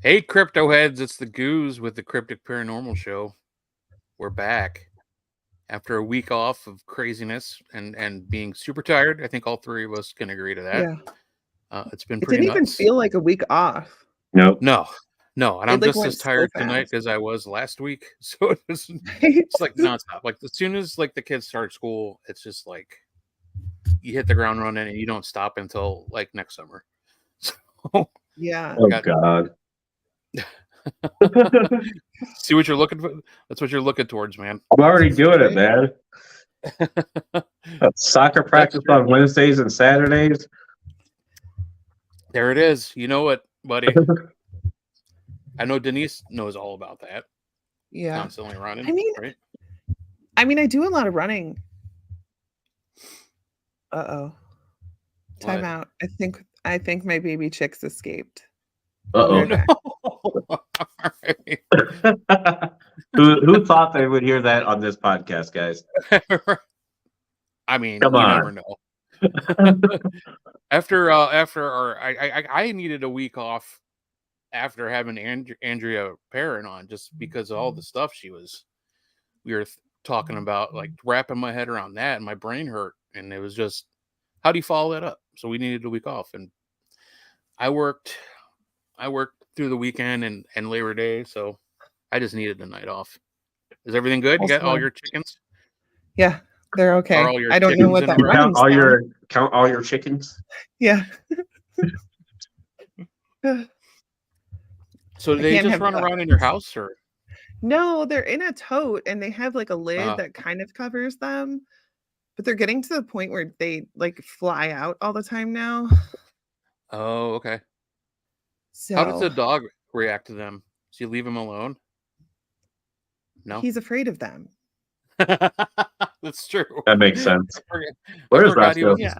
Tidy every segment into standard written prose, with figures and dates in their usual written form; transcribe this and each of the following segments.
Hey, crypto heads, it's the Goose with the Cryptic Paranormal Show. We're back after a week off of craziness and being super tired. I think all three of us can agree to that. Yeah. It's been It pretty didn't even nuts. feel like a week off. Nope. No, and I'm It, like, just went as tired so tonight fast. as I was last week. So it's like nonstop. Like as soon as like the kids start school, it's just like you hit the ground running and you don't stop until like next summer. So Yeah. Oh God. see what you're looking for. That's what you're looking towards, man. I'm already doing it, man. Soccer practice on Wednesdays and Saturdays. There it is. You know what, buddy? I know Denise knows all about that. Yeah. Constantly running. I right? mean, I do a lot of running. Uh-oh. Time What? out. I think my baby chicks escaped. Uh-oh. They're back. Who thought they would hear that on this podcast, guys? I mean, Come you on. never know. After I needed a week off after having Andrea Perrin on, just because of all the stuff we were talking about, like wrapping my head around that, and my brain hurt, and it was just, how do you follow that up? So we needed a week off, and I worked through the weekend and Labor Day, so I just needed the night off. Is everything good? You got all your chickens? Yeah, they're okay. Are all your I don't know what chickens that in You running count all your chickens. Yeah. So do I they can't just have run that. around in your house, or? No, they're in a tote and they have like a lid that kind of covers them. But they're getting to the point where they like fly out all the time now. Oh, okay. So How does the dog react to them? Do you leave him alone? No. he's afraid of them. That's true. That makes sense. Where's Roscoe? Yeah.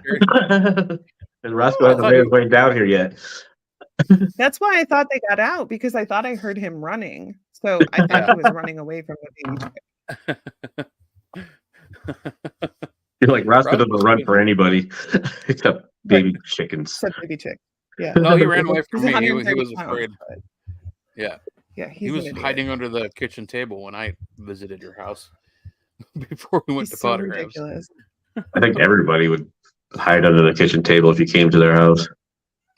And Roscoe hasn't made his way down here yet. That's why I thought they got out, because I thought I heard him running. So I thought he was running away from the baby. You're like, Roscoe doesn't run for anybody except baby chickens. Except baby chick. Yeah. No, he ran away from He's me. He 130 was pounds, afraid. but Yeah. Yeah, He was hiding under the kitchen table when I visited your house before we went to so Pottergraves. ridiculous. I think everybody would hide under the kitchen table if you came to their house.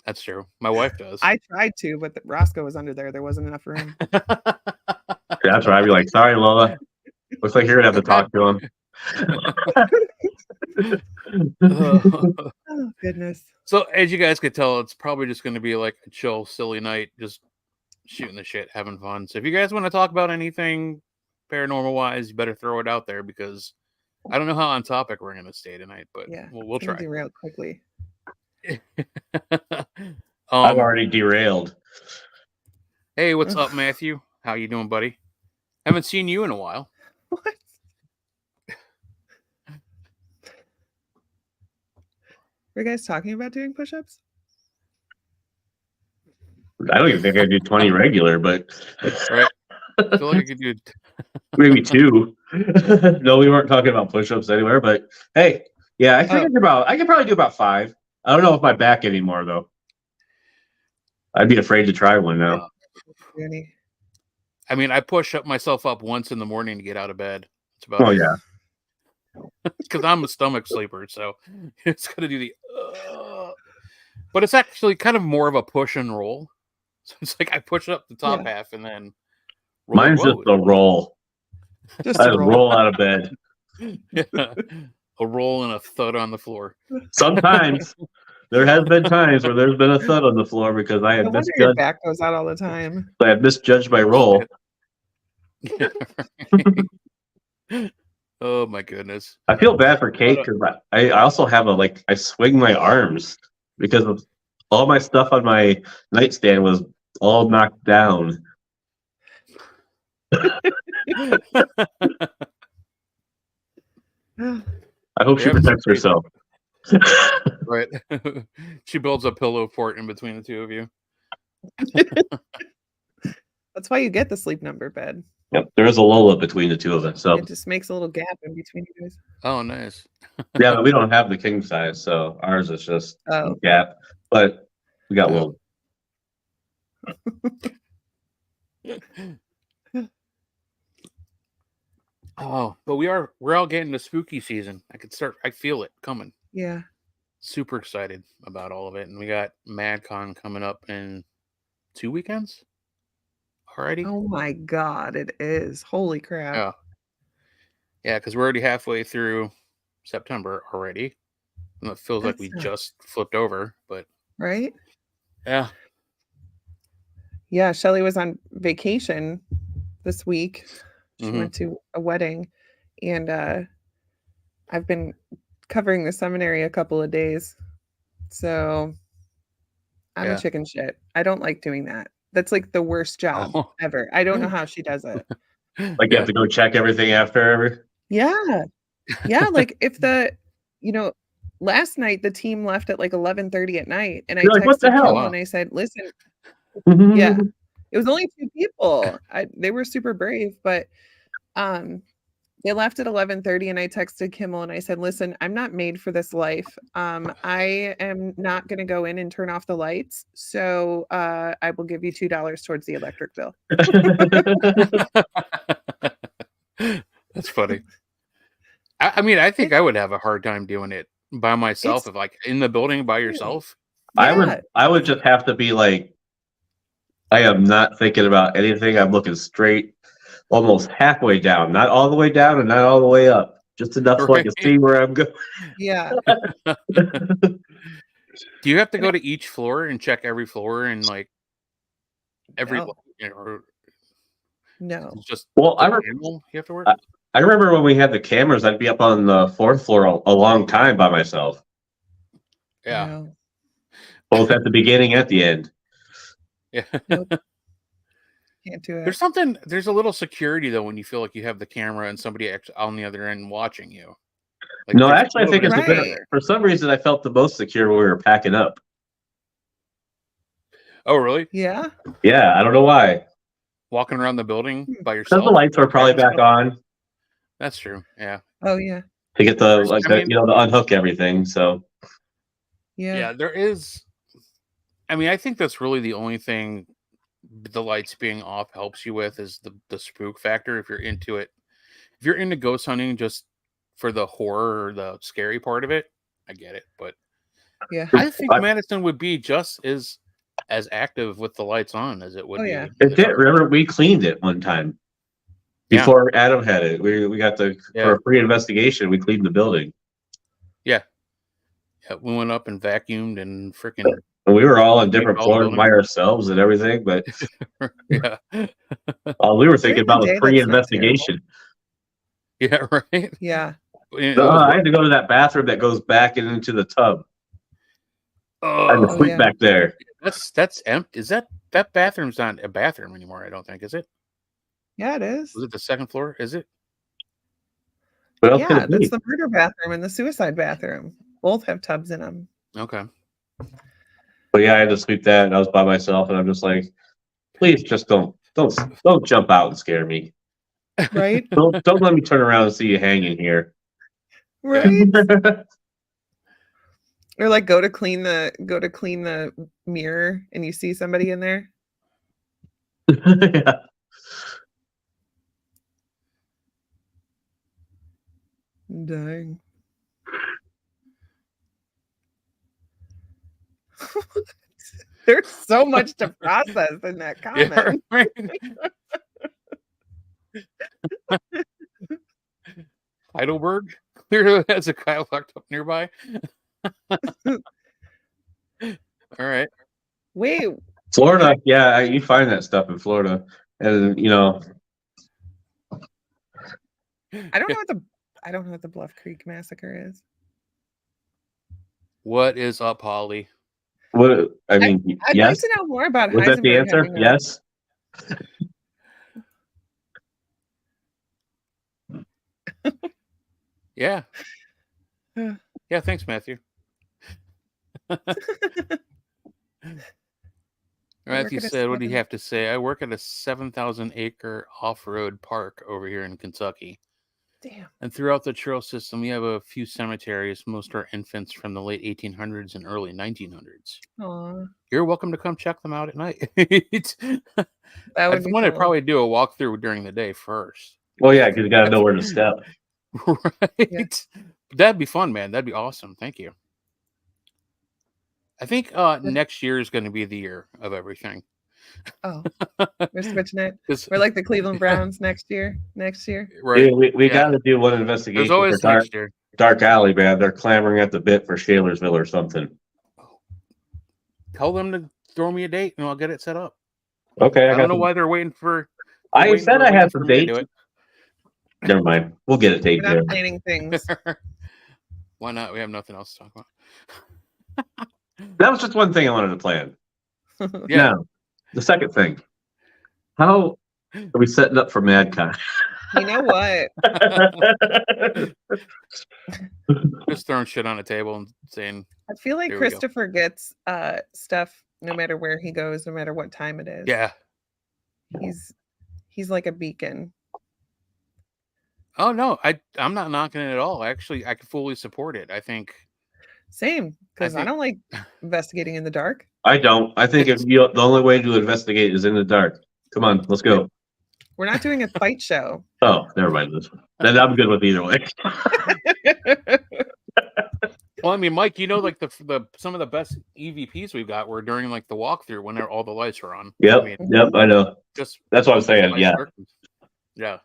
That's true. My wife does. I tried to, but Roscoe was under there. There wasn't enough room. That's right. I'd be like, sorry, Lola. Looks like you're gonna have to talk to him. Oh goodness. So as you guys could tell, it's probably just going to be like a chill, silly night, just shooting the shit, having fun. So if you guys want to talk about anything paranormal wise, you better throw it out there, because I don't know how on topic we're going to stay tonight, but Yeah, we'll try. Derail quickly. I've already derailed. Hey, what's up, Matthew? How you doing, buddy? Haven't seen you in a while. What? Were you guys talking about doing push-ups? I don't even think I do 20 regular, but right. I feel like I could do maybe 2. No, we weren't talking about push-ups anywhere, but hey, yeah, I could probably do about 5. I don't know if my back anymore though. I'd be afraid to try one now. I mean, I push myself up once in the morning to get out of bed. It's about yeah. Because I'm a stomach sleeper, so it's got to do the. But it's actually kind of more of a push and roll. So it's like I push up the top half and then. Mine's just a roll. Just I roll out of bed. Yeah. A roll and a thud on the floor. Sometimes. There has been times where there's been a thud on the floor because I had misjudged. Your back goes out all the time. I had misjudged my roll. Oh my goodness! I feel bad for Kate because I also have I swing my arms because of all my stuff on my nightstand was all knocked down. I hope she protects herself. Right. She builds a pillow fort in between the two of you. That's why you get the sleep number bed. Yep, there is a Lola between the two of us, so it just makes a little gap in between you guys. Oh, nice. Yeah, but we don't have the king size, so ours is just a gap. But we got Lola. Oh, but we're all getting the spooky season. I feel it coming. Yeah. Super excited about all of it. And we got MadCon coming up in 2 weekends already. Oh my God, it is. Holy crap. Yeah. Yeah, because we're already halfway through September already. And it feels like we just flipped over, but right? yeah. Yeah, Shelly was on vacation this week. She went to a wedding, and I've been covering the seminary a couple of days. So I'm a chicken shit. I don't like doing that. That's like the worst job ever. I don't know how she does it. Like you have to go check everything after every. Yeah. Yeah. Like if last night the team left at like 11:30 at night, and I You're like, what the texted hell? Kimmel and I said, listen, yeah, it was only 2 people. They were super brave, but they left at 11:30, and I texted Kimmel and I said, listen, I'm not made for this life. I am not going to go in and turn off the lights. So I will give you $2 towards the electric bill. That's funny. I mean, I think I would have a hard time doing it by myself, if like in the building by yourself. Yeah. I would just have to be like, I am not thinking about anything. I'm looking straight, almost halfway down, not all the way down and not all the way up, just enough so I can see where I'm going. Yeah. Do you have to go to each floor and check every floor and like every? No. Just well, you have to work. I remember when we had the cameras, I'd be up on the 4th floor a long time by myself. Yeah. No. Both at the beginning and at the end. Yeah. Nope. Can't do it. There's a little security though when you feel like you have the camera and somebody on the other end watching you. Like, no, actually, I think it's a bit, for some reason I felt the most secure when we were packing up. Oh, really? Yeah. Yeah, I don't know why. Walking around the building by yourself. Because the lights were probably back on. That's true. Yeah. Oh yeah. To get the to unhook everything. So. Yeah. There is. I mean, I think that's really the only thing the lights being off helps you with is the spook factor. If you're into it, if you're into ghost hunting just for the horror or the scary part of it, I get it. But yeah, I think Madison would be just as active with the lights on as it would be. It did. Remember, we cleaned it one time before Adam had it. We got for a free investigation. We cleaned the building. Yeah, we went up and vacuumed and freaking. And we were all on different floors by ourselves and everything, but yeah, all we were thinking about was free investigation. Yeah, right. Yeah. I had to go to that bathroom that goes back into the tub. And the sleep back there. That's empty. Is that bathroom's not a bathroom anymore? I don't think, is it? Yeah, it is. Was it the 2nd floor? Is it? Yeah, that's the murder bathroom and the suicide bathroom. Both have tubs in them. Okay. But yeah, I had to sleep that, and I was by myself, and I'm just like, please, just don't jump out and scare me. Right? Don't let me turn around and see you hanging here. Right. Or like go to clean the mirror and you see somebody in there. Yeah. Dang. There's so much to process in that comment. Yeah, right. Heidelberg clearly has a guy locked up nearby. All right. Wait. Florida, yeah, you find that stuff in Florida, and I don't know what the Bluff Creek massacre is. What is up, Holly? What I mean, I'd like to know more about. Was that the answer? Yes. Yeah. Yeah. Thanks, Matthew. Matthew said, "What do you have to say?" I work at a 7,000 acre off-road park over here in Kentucky. Damn. And throughout the trail system, we have a few cemeteries. Most are infants from the late 1800s and early 1900s. Aw, You're welcome to come check them out at night. that would be want to cool. probably do a walkthrough during the day first. Well, yeah, because you got to know where to step. Right. Yeah. That'd be fun, man. That'd be awesome. Thank you. I think next year is going to be the year of everything. Oh, we're switching it. 'Cause- We're like the Cleveland Browns next year. Next year. right. Dude, we Yeah. got to do one There's investigation always for next year. Dark Alley, man. They're clamoring at the bit for Shalersville or something. Tell them to throw me a date and I'll get it set up. Okay, I don't know why they're waiting for. I said I had some dates. It. Never mind. We'll get a date We're there. not planning things. Why not? We have nothing else to talk about. That was just one thing I wanted to plan. Yeah. Now, the second thing. How are we setting up for MadCon? You know what? Just throwing shit on the table and saying, I feel like There we go. Christopher gets stuff no matter where he goes, no matter what time it is. yeah. He's like a beacon. Oh no, I'm not knocking it at all. Actually, I can fully support it. I think Same, because I think- don't like investigating in the dark. I don't. I think the only way to investigate is in the dark. Come on, let's go. We're not doing a fight show. Oh, never mind this one. Then I'm good with either way. well, I mean, Mike, you know, like the some of the best EVPs we've got were during like the walkthrough when all the lights are on. Yep, I mean, yep, I know. just That's what I'm saying. light Yeah. curtains. Yeah.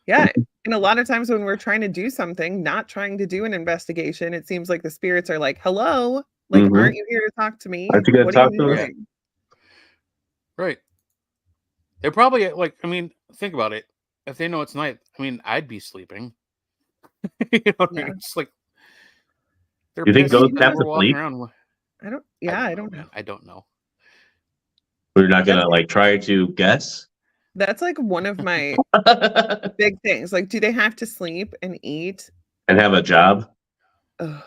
Yeah. And a lot of times when we're trying to do something, not trying to do an investigation, it seems like the spirits are like, hello, like, Mhm. aren't you here to talk to me? Aren't you gonna What talk are to you us? doing? Right. They're probably like, I mean, think about it. If they know it's night, I mean, I'd be sleeping. You know what I mean? Yeah. It's like they're You think pissed ghosts that have we're to walking sleep? around. I don't know. Man. I don't know. We're not gonna like try to guess. That's like one of my And big things. Like, do they have to sleep and eat? have a job. Ugh,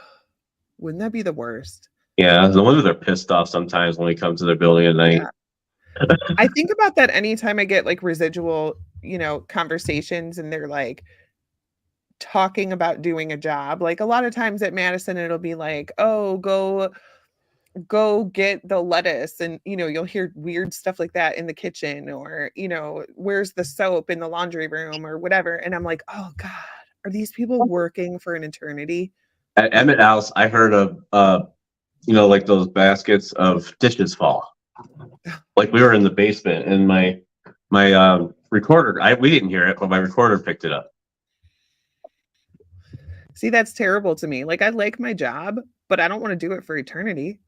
wouldn't that be the worst? Yeah, no wonder they're pissed off sometimes when we come to their building at night. Yeah. I think about that anytime I get like residual, conversations and they're like talking about doing a job. Like a lot of times at Madison, it'll be like, oh, go get the lettuce, and you'll hear weird stuff like that in the kitchen, or where's the soap in the laundry room or whatever. And I'm like, oh God, are these people working for an eternity? At Emmett House, I heard of like those baskets of dishes fall. Like we were in the basement, and my recorder, we didn't hear it, but my recorder picked it up. See, that's terrible to me. Like, I like my job, but I don't want to do it for eternity.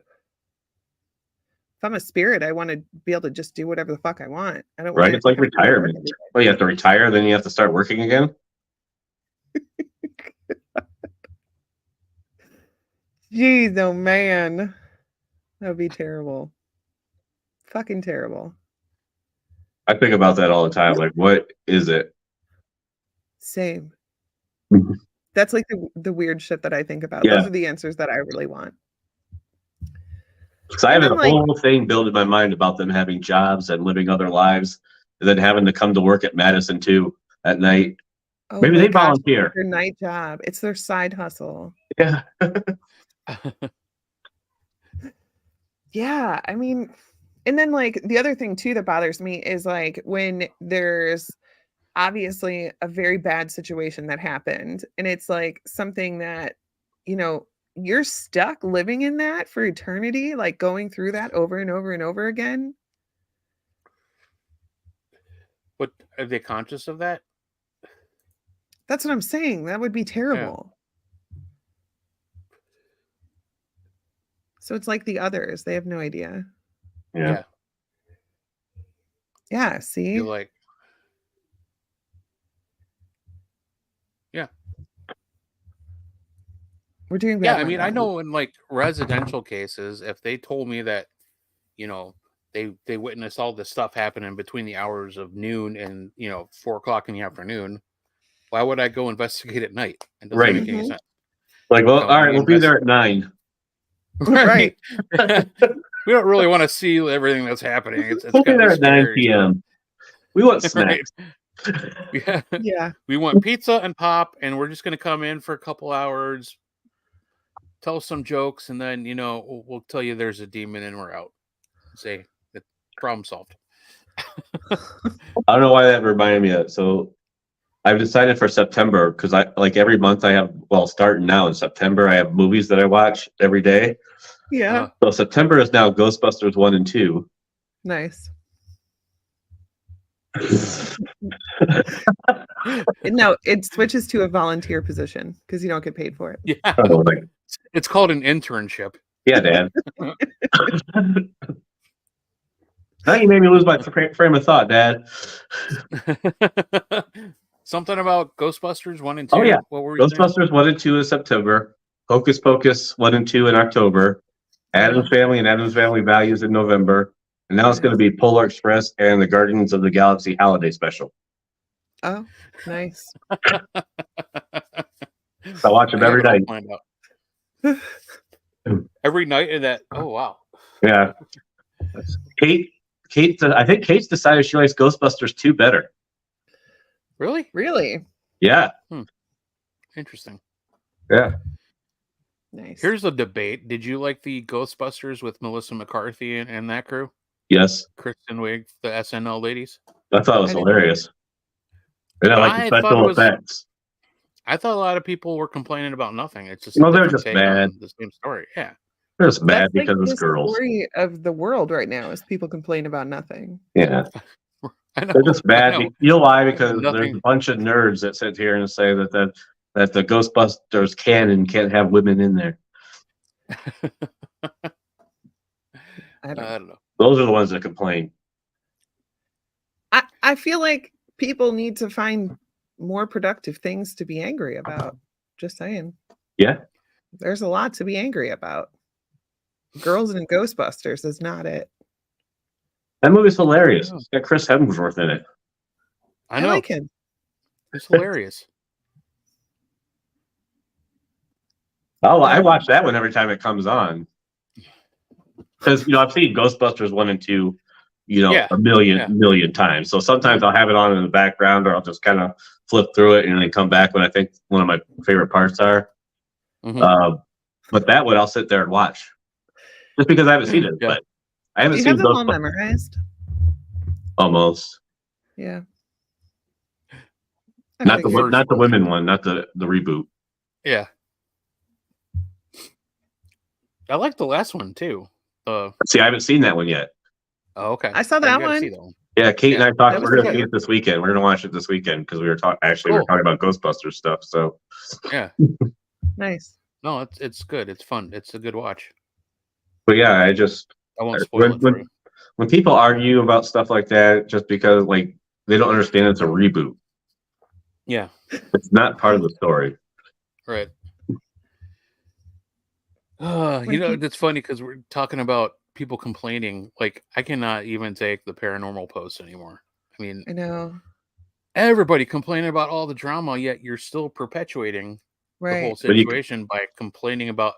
If I'm a spirit, I want to be able to just do whatever the fuck I want. I don't. Right? wanna It's like have to go to work retirement. every day. Well, you have to retire, then you have to start working again. Jeez, oh man, that would be terrible. Fucking terrible. I think about that all the time. Like, what is it? Same. Mhm. That's like the weird shit that I think about. Yeah. Those are the answers that I really want. Because I have And a then, whole thing built in my mind about them having jobs and living other lives, and then having to come to work at Madison too at night. Oh Maybe my they gosh, volunteer. their night job. It's their side hustle. Yeah. Yeah, I mean, and then like the other thing too that bothers me is like when there's obviously a very bad situation that happened, and it's like something that you're stuck living in that for eternity, like going through that over and over and over again. But are they conscious of that? That's what I'm saying. That would be terrible. So it's like the others. They have no idea. Yeah. Yeah, see? You're like, We're doing bad. yeah. I mean, I know in like residential cases, if they told me that, they witnessed all this stuff happening between the hours of noon and 4 o'clock in the afternoon, why would I go investigate at night? It doesn't Right. make any Mhm. sense. Like, well, No, all right, we we'll be invest- there at 9. Right. We don't really want to see everything that's happening. It's We'll be kinda there at 9 scary. p.m. We want Right. snacks. Yeah. Yeah. We want pizza and pop, and we're just going to come in for a couple hours, tell some jokes, and then, we'll tell you there's a demon and we're out. Say, the problem solved. I don't know why that reminded me of it. So I've decided for September, because I like every month I have, starting now in September, I have movies that I watch every day. Yeah. So September is now Ghostbusters 1 and 2. Nice. No, it switches to a volunteer position because you don't get paid for it. Yeah. Oh, like, It's called an internship. yeah, Dad. Now you made me lose my frame of thought, Dad. Something about Ghostbusters 1 and 2? Oh, yeah. What were you saying? Ghostbusters 1 and 2 in September. Hocus Pocus 1 and 2 in October. Addams Family and Addams Family Values in November. And now it's going to be Polar Express and the Guardians of the Galaxy Holiday Special. Oh, nice. I watch them every night. Every night in that. Oh, wow. Yeah. Kate, I think Kate's decided she likes Ghostbusters 2 better. Really? Really? Yeah. Interesting. Yeah. Nice. Here's a debate. Did you like the Ghostbusters with Melissa McCarthy and that crew? Yes. Kristen Wiig, the SNL ladies? I thought it was hilarious. And I like the special effects. I thought a lot of people were complaining about nothing. It's just they're just mad. The same story. Yeah. They're just mad That's because it's girls. The story of the world right now is people complain about nothing. Yeah. I know, they're just mad. You know why? Because Nothing. There's a bunch of nerds that sit here and say that the Ghostbusters can and can't have women in there. I don't know. Those are the ones that complain. I feel like people need to find more productive things to be angry about. Just saying. Yeah. There's a lot to be angry about. Girls and Ghostbusters is not it. That movie's hilarious. It's got Chris Hemsworth in it. I know. like him. It's hilarious. Oh, I watch that one every time it comes on. Because, I've seen Ghostbusters 1 and 2, a million times. So sometimes I'll have it on in the background, or I'll just kind of flip through it and then come back when I think one of my favorite parts are. Mm-hmm. But that one I'll sit there and watch. Just because I haven't seen it. But I haven't seen them all memorized? Almost. Yeah. Not the women one, not the reboot. Yeah. I like the last one too. See, I haven't seen that one yet. Oh, okay. I saw that one. Yeah, Kate and I talked. We're going to see it this weekend. We're going to watch it this weekend because we were talking. Actually, we were talking about Ghostbusters stuff. So, yeah, nice. No, it's good. It's fun. It's a good watch. But yeah, I won't spoil it for you. When people argue about stuff like that, just because they don't understand it's a reboot. Yeah, it's not part of the story. Right. It's funny because we're talking about people complaining. Like, I cannot even take the paranormal posts anymore. I mean, I know everybody complaining about all the drama, yet you're still perpetuating the whole situation by complaining about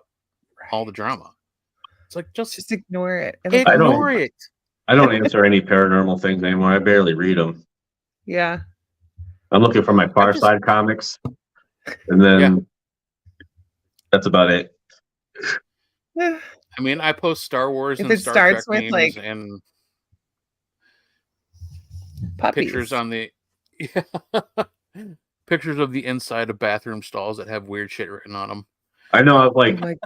all the drama. It's like just ignore it. Ignore it. I don't answer any paranormal things anymore. I barely read them. Yeah. I'm looking for my Far Side comics, and then that's about it. Yeah. I mean, I post Star Wars if and it Star starts Trek with memes and puppies. pictures on the pictures of the inside of bathroom stalls that have weird shit written on them. I know. I was like,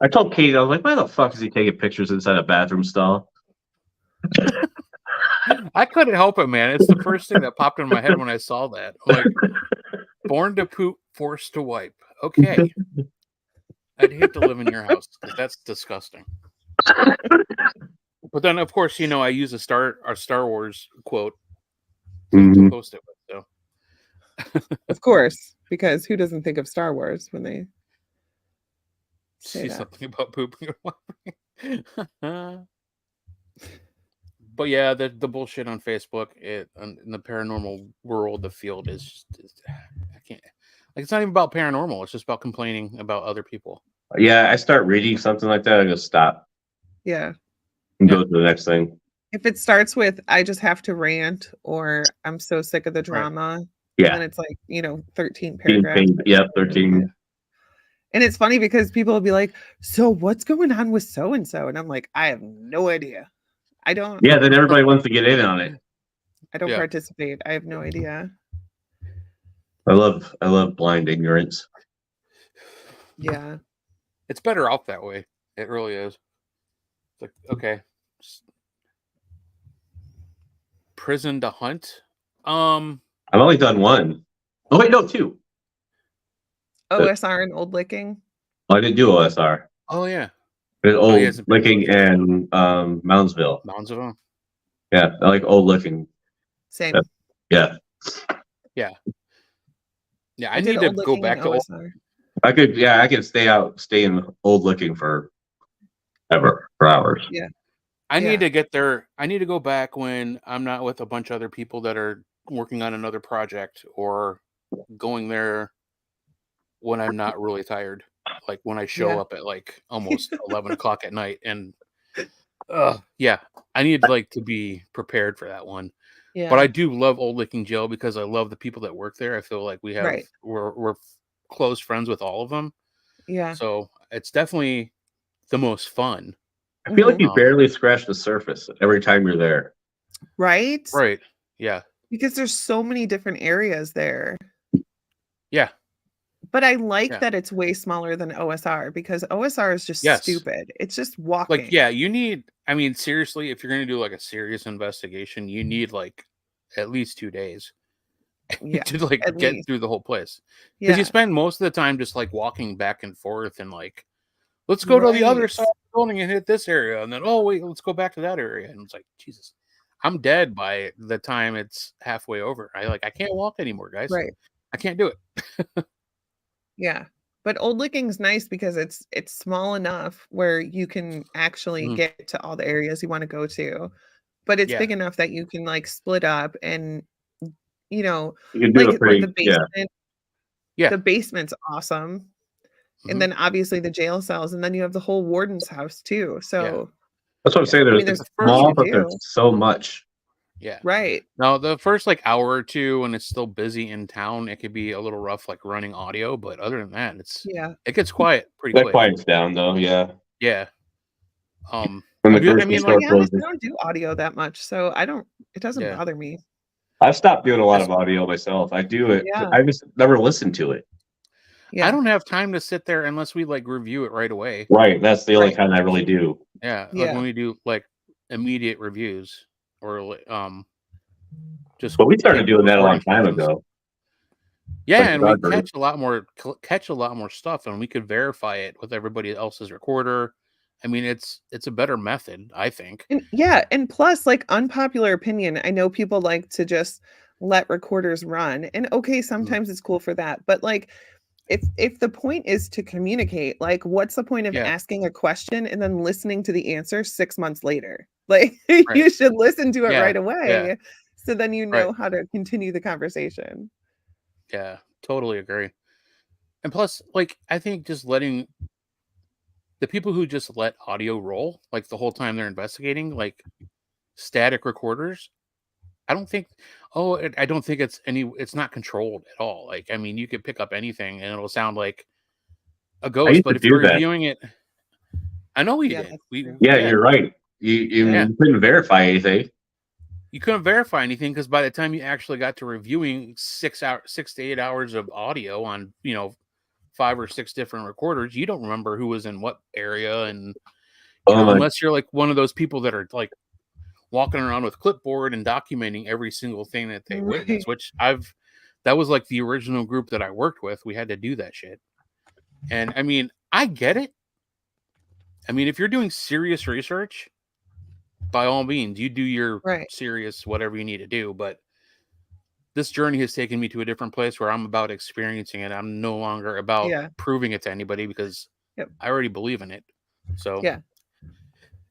I told Kate, I was like, why the fuck is he taking pictures inside a bathroom stall? I couldn't help it, man. It's the first thing that popped in my head when I saw that. I'm like, born to poop, forced to wipe. Okay. I'd hate to live in your house because that's disgusting. But then, of course, I use a Star Wars quote to post it with. So, of course, because who doesn't think of Star Wars when they see something about pooping or wiping? But yeah, the bullshit on Facebook, in the paranormal world, the field is I can't. It's not even about paranormal. It's just about complaining about other people. Yeah, I start reading something like that, I just stop. Yeah. And go to the next thing. If it starts with I just have to rant or I'm so sick of the drama, Yeah. and then it's like, 13 paragraphs. Yep, 13. And it's funny because people will be like, so what's going on with so and so? And I'm like, I have no idea. I don't Yeah, then everybody wants to get in on it. participate. I have no idea. I love blind ignorance. Yeah. It's better off that way. It really is. It's like, okay. Prison to Hunt. I've only done one. Oh wait, no, two. OSR and Old Licking. Oh, I didn't do OSR. Oh yeah. Old Licking and Moundsville. Moundsville. Yeah, I like Old Licking. Same. Yeah. Yeah. Yeah, I need to go back to OSR. I could stay in Old Licking for hours. Yeah. I need to get there. I need to go back when I'm not with a bunch of other people that are working on another project, or going there when I'm not really tired. Like when I show up at like almost 11 o'clock at night, and I need to be prepared for that one. Yeah. But I do love Old Licking Jail because I love the people that work there. I feel like we're close friends with all of them. Yeah. So it's definitely the most fun. I feel like you barely scratch the surface every time you're there. Right? Right. Yeah. Because there's so many different areas there. Yeah. But I like that it's way smaller than OSR, because OSR is just stupid. It's just walking. Like, you need, seriously, if you're going to do like a serious investigation, you need like at least 2 days to get through the whole place. Because you spend most of the time just like walking back and forth and like, let's go to the other side of the building and hit this area. And then, oh, wait, let's go back to that area. And it's like, Jesus, I'm dead by the time it's halfway over. I can't walk anymore, guys. Right. I can't do it. Yeah. But Old Licking's nice because it's small enough where you can actually get to all the areas you want to go to. But it's big enough that you can like split up and, you can do like the basement. Yeah. The basement's awesome. And then obviously the jail cells, and then you have the whole warden's house too. So that's what I'm saying. There's small, but there's so much. Yeah. Right. Now the first like hour or two when it's still busy in town, it could be a little rough like running audio, but other than that, it gets quiet pretty quick. That quiets down though, yeah. Yeah. I don't do audio that much, so it doesn't bother me. I've stopped doing a lot of audio myself. I do it. Yeah. I just never listen to it. Yeah. I don't have time to sit there unless we like review it right away. Right. That's the only kind I really do. Yeah. Like when we do like immediate reviews or But we started doing that a long time ago. Yeah, and we catch a lot more stuff, and we could verify it with everybody else's recorder. It's a better method, I think. And plus, like, unpopular opinion, I know people like to just let recorders run, and okay, sometimes it's cool for that, but like, if the point is to communicate, like, what's the point of asking a question and then listening to the answer 6 months later? Like, you should listen to it right away, so then you know how to continue the conversation. Yeah, totally agree. And plus, like, I think just letting the people who just let audio roll, like the whole time they're investigating, like static recorders, I don't think it's not controlled at all. Like, you could pick up anything and it'll sound like a ghost, but if you're reviewing it, I know we did. You're right. You couldn't verify anything. You couldn't verify anything because by the time you actually got to reviewing 6 to 8 hours of audio on 5 or 6 different recorders, you don't remember who was in what area, and unless you're like one of those people that are like walking around with clipboard and documenting every single thing that they witness, which that was like the original group that I worked with. We had to do that shit. And I get it. If you're doing serious research, by all means, you do your serious whatever you need to do. But this journey has taken me to a different place where I'm about experiencing it. I'm no longer about proving it to anybody because I already believe in it. So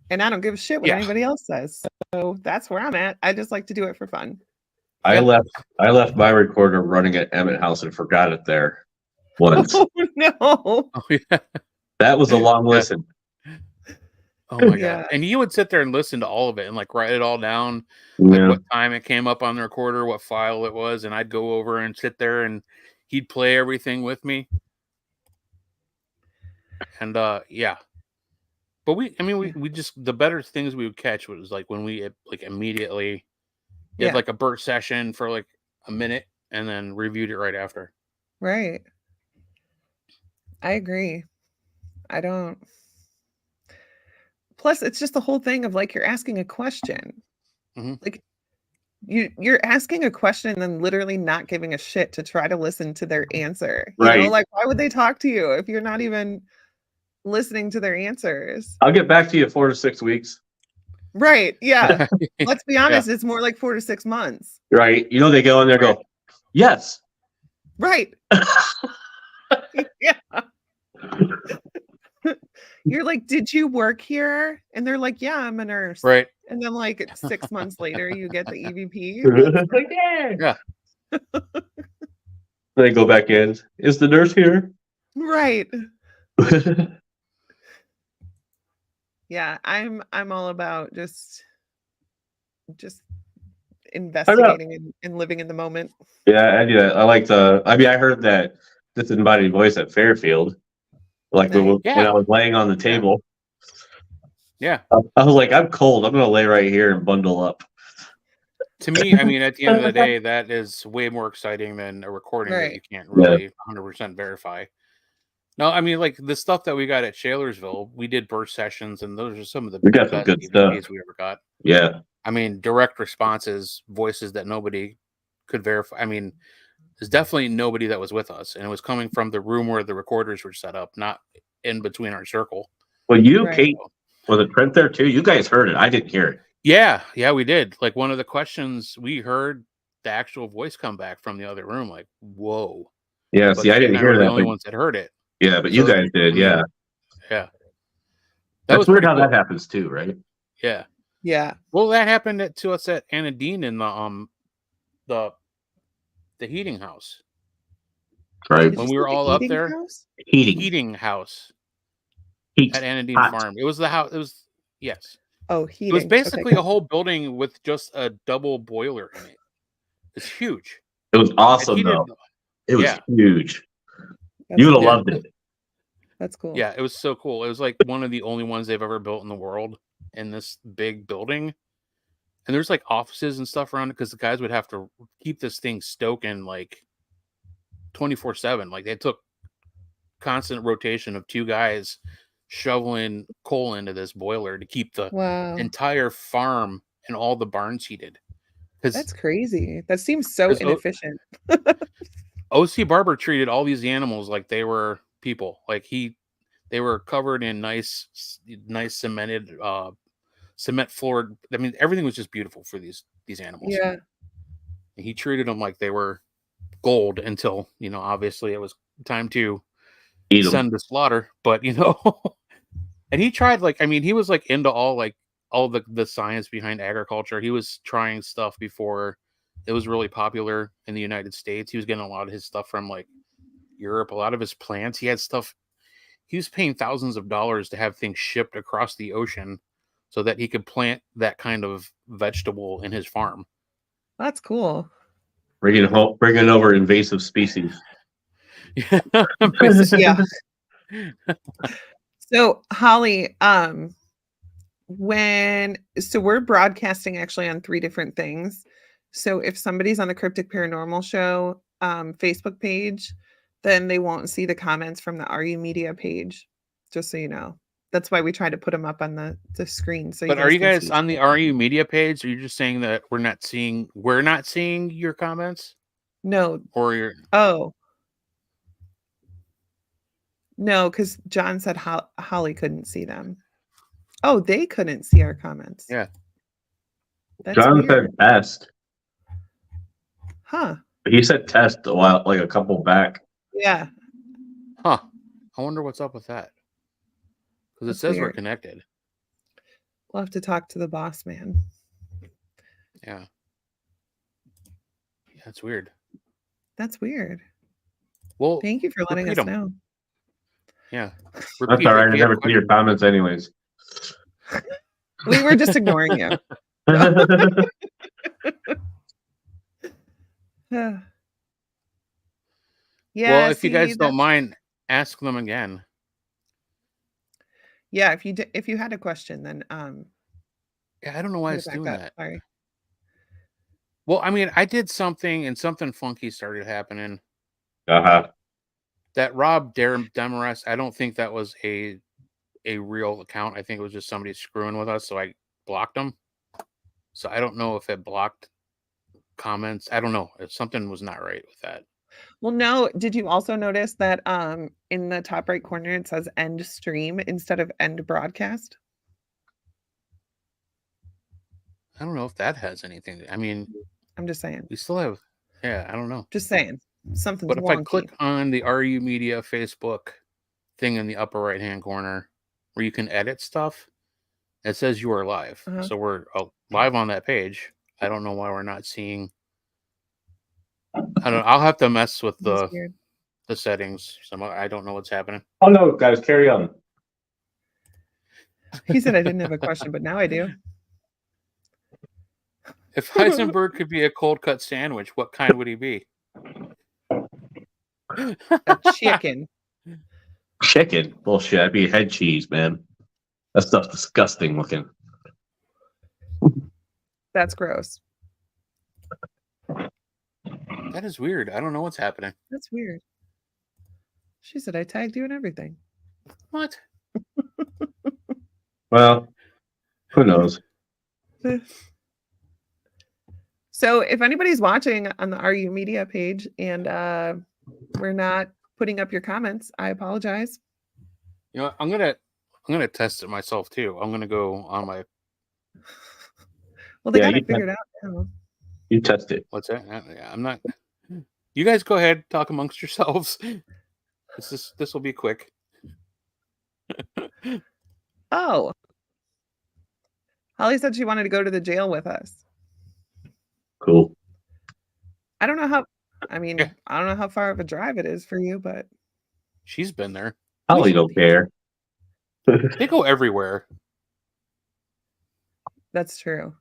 and I don't give a shit what anybody else says. So that's where I'm at. I just like to do it for fun. I left my recorder running at Emmett House and forgot it there once. Oh no! Oh, yeah. That was a long listen. Oh my Yeah. god! And you would sit there and listen to all of it and like write it all down, like Yeah. what time it came up on the recorder, what file it was, and I'd go over and sit there and he'd play everything with me. And yeah, but we just the better things we would catch was like when we like immediately did like a burst session for like a minute and then reviewed it right after. Right. I agree. I don't. Plus, it's just the whole thing of like you're asking a question. Mhm. Like you're asking a question and then literally not giving a shit to try to listen to their answer. You know, Right. like why would they talk to you if you're not even listening to their answers? I'll get back to you 4 to 6 weeks. Right. Yeah. Let's be honest, it's more like 4 to 6 months. Right. You know, they go in there, go, yes. Right. Yeah. You're like, did you work here? And they're like, yeah, I'm a nurse. Right. And then like 6 months later, you get the EVP. Like, yeah. They go back in. Is the nurse here? Right. Yeah, I'm all about just investigating and living in the moment. Yeah, I do that. I like I heard that disembodied voice at Fairfield. Like when I was laying on the table. Yeah. I was like, I'm cold. I'm gonna lay right here and bundle up. To me, I mean, at the end of the day, that is way more exciting than a recording that you can't really 100% verify. No, I mean, like the stuff that we got at Shalersville, we did burst sessions, and those are some of the best good stuff we ever got. Yeah. I mean, direct responses, voices that nobody could verify. I mean, there's definitely nobody that was with us, and it was coming from the room where the recorders were set up, not in between our circle. Well, Kate, was it Trent there too? You guys heard it. I didn't hear it. Yeah, we did. Like one of the questions, we heard the actual voice come back from the other room. Like, whoa. Yeah, see, I didn't hear that. The only ones that heard it. Yeah, but you guys did. Yeah. That's weird how that happens too, right? Yeah. Yeah. Well, that happened to us at Anadine in the heating house. Right. When we were all up there. Heating house. At Anadine Farm. It was the house. It was heating. It was basically a whole building with just a double boiler in it. It's huge. It was awesome though. It was huge. You would have loved it. That's cool. Yeah, it was so cool. It was like one of the only ones they've ever built in the world in this big building. And there's like offices and stuff around it because the guys would have to keep this thing stoking like 24/7. Like they took constant rotation of 2 guys shoveling coal into this boiler to keep the entire farm and all the barns heated. That's crazy. That seems so inefficient. O.C. Barber treated all these animals like they were people. Like they were covered in nice cemented cement floored. I mean, everything was just beautiful for these animals. Yeah. And he treated them like they were gold until, obviously it was time to send to slaughter. But, and he tried he was like into all the science behind agriculture. He was trying stuff before it was really popular in the United States. He was getting a lot of his stuff from like Europe, a lot of his plants. He had stuff. He was paying thousands of dollars to have things shipped across the ocean so that he could plant that kind of vegetable in his farm. That's cool. Bringing over invasive species. Yeah. So Holly, we're broadcasting actually on 3 different things. So if somebody's on the Cryptic Paranormal Show Facebook page, then they won't see the comments from the RU Media page. Just so you know. That's why we try to put them up on the screen. So, but are you guys on the RU Media page? Or are you just saying that we're not seeing your comments? No. Or your no, because John said Holly couldn't see them. Oh, they couldn't see our comments. Yeah. That's John weird. said test. Huh. He said test a couple back. Yeah. Huh. I wonder what's up with that. Because it says weird. We're connected. We'll have to talk to the boss man. Yeah. Yeah, that's weird. That's weird. Well, thank you for letting us know. Yeah. That's all right. I never see your comments anyways. We were just ignoring you. Yeah. Well, if you see, guys don't that's mind, ask them again. yeah, if you had a question, then Yeah, I don't know why hit it it's back doing up. that. Sorry. Well, I mean, I did something and something funky started happening. Uh-huh. That Rob Demarest, I don't think that was a real account. I think it was just somebody screwing with us, so I blocked him. So I don't know if it blocked comments. I don't know. If something was not right with that. Well, no, did you also notice that in the top right corner it says end stream instead of end broadcast? I don't know if that has anything. I mean, I'm just saying. we still have. Yeah, I don't know. Just saying. Something's But if I wonky. click on the RU Media Facebook thing in the upper right hand corner where you can edit stuff, it says you are live. So we're live on that page. I don't know why we're not seeing. I don't. I'll have to mess with That's weird. the settings. I don't know what's happening. Oh no, guys, carry on. He said I didn't have a question, but now I do. If Heisenberg could be a cold cut sandwich, what kind would he be? A chicken. Chicken? Bullshit. I'd be head cheese, man. That stuff's disgusting looking. That's gross. That is weird. I don't know what's happening. That's weird. She said I tagged you and everything. What? Well, who knows? So if anybody's watching on the RU Media page and we're not putting up your comments, I apologize. You know, I'm gonna test it myself too. I'm gonna go on my. Well, they got it figured out now. You test it. What's that? I'm not. You guys go ahead, talk amongst yourselves. This will be quick. Oh, Holly said she wanted to go to the jail with us. Cool. I don't know how. I mean, I don't know how far of a drive it is for you, but she's been there. Holly don't care. They go everywhere. That's true.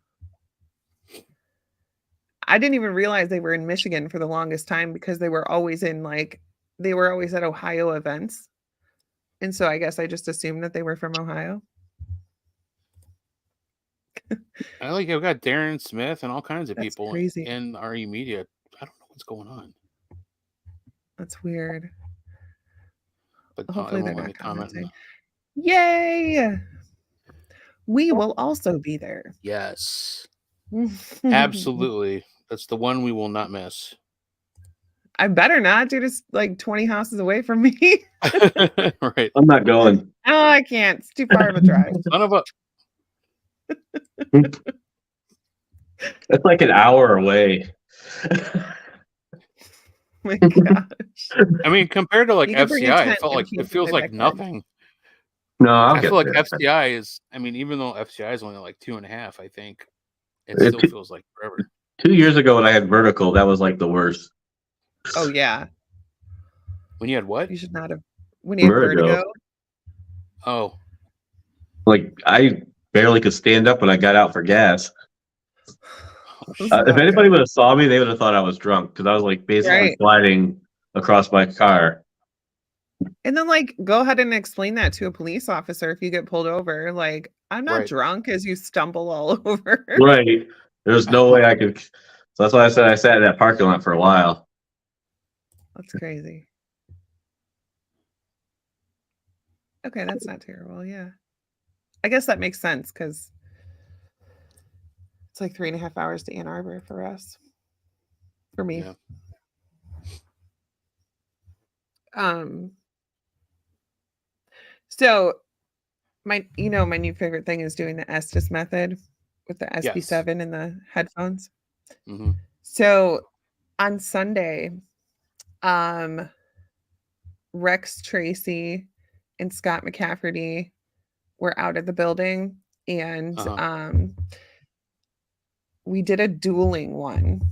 I didn't even realize they were in Michigan for the longest time because they were always at Ohio events. And so I guess I just assumed that they were from Ohio. I've got Darren Smith and all kinds of people crazy. in RE Media. I don't know what's going on. That's weird. But hopefully they're not commenting. Comment. Yay! We will also be there. Yes. Absolutely. That's the one we will not miss. I better not, dude. It's like 20 houses away from me. Right. I'm not going. Oh, I can't. It's too far of a drive. Son of a. That's like an hour away. My gosh. I mean, compared to like FCI, it feels like nothing. No, I feel like FCI is. I mean, even though FCI is only like 2.5, I think it still feels like forever. 2 years ago, when I had vertical, that was like the worst. Oh yeah. When you had what? You should not have. When you had vertigo. Oh. Like I barely could stand up when I got out for gas. If anybody would have saw me, they would have thought I was drunk because I was like basically sliding across my car. And then go ahead and explain that to a police officer if you get pulled over. Like, I'm not drunk as you stumble all over. Right. There's no way I could. So that's why I said I sat in that parking lot for a while. That's crazy. Okay, that's not terrible. Yeah. I guess that makes sense because it's like 3.5 hours to Ann Arbor for us. For me. Yeah. So my new favorite thing is doing the Estes method with the SB7 and the headphones. Mm-hmm. So on Sunday, Rex Tracy and Scott McCafferty were out of the building, and we did a dueling one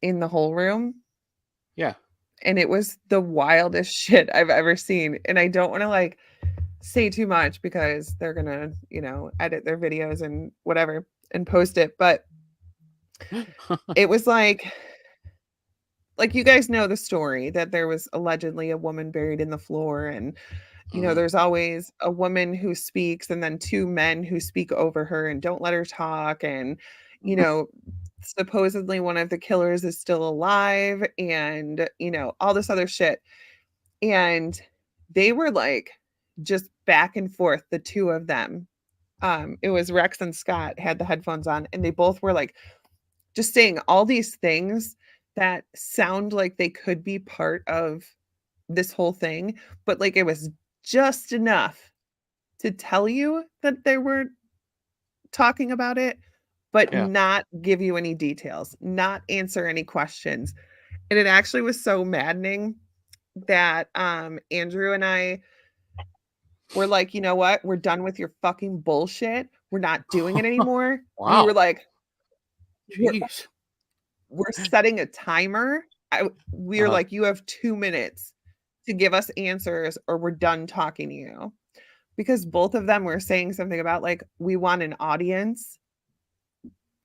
in the whole room. Yeah. And it was the wildest shit I've ever seen. And I don't want to say too much because they're gonna, edit their videos and whatever and post it. But it was like you guys know the story that there was allegedly a woman buried in the floor, and there's always a woman who speaks and then two men who speak over her and don't let her talk, and supposedly one of the killers is still alive, and all this other shit. And they were like just back and forth, the two of them. It was Rex and Scott had the headphones on, and they both were like just saying all these things that sound like they could be part of this whole thing, but like it was just enough to tell you that they were talking about it, but not give you any details, not answer any questions. And it actually was so maddening that Andrew and I were like, you know what? We're done with your fucking bullshit. We're not doing it anymore. Wow. We were like, jeez. We're setting a timer. We were like, you have 2 minutes to give us answers or we're done talking to you. Because both of them were saying something about like, we want an audience.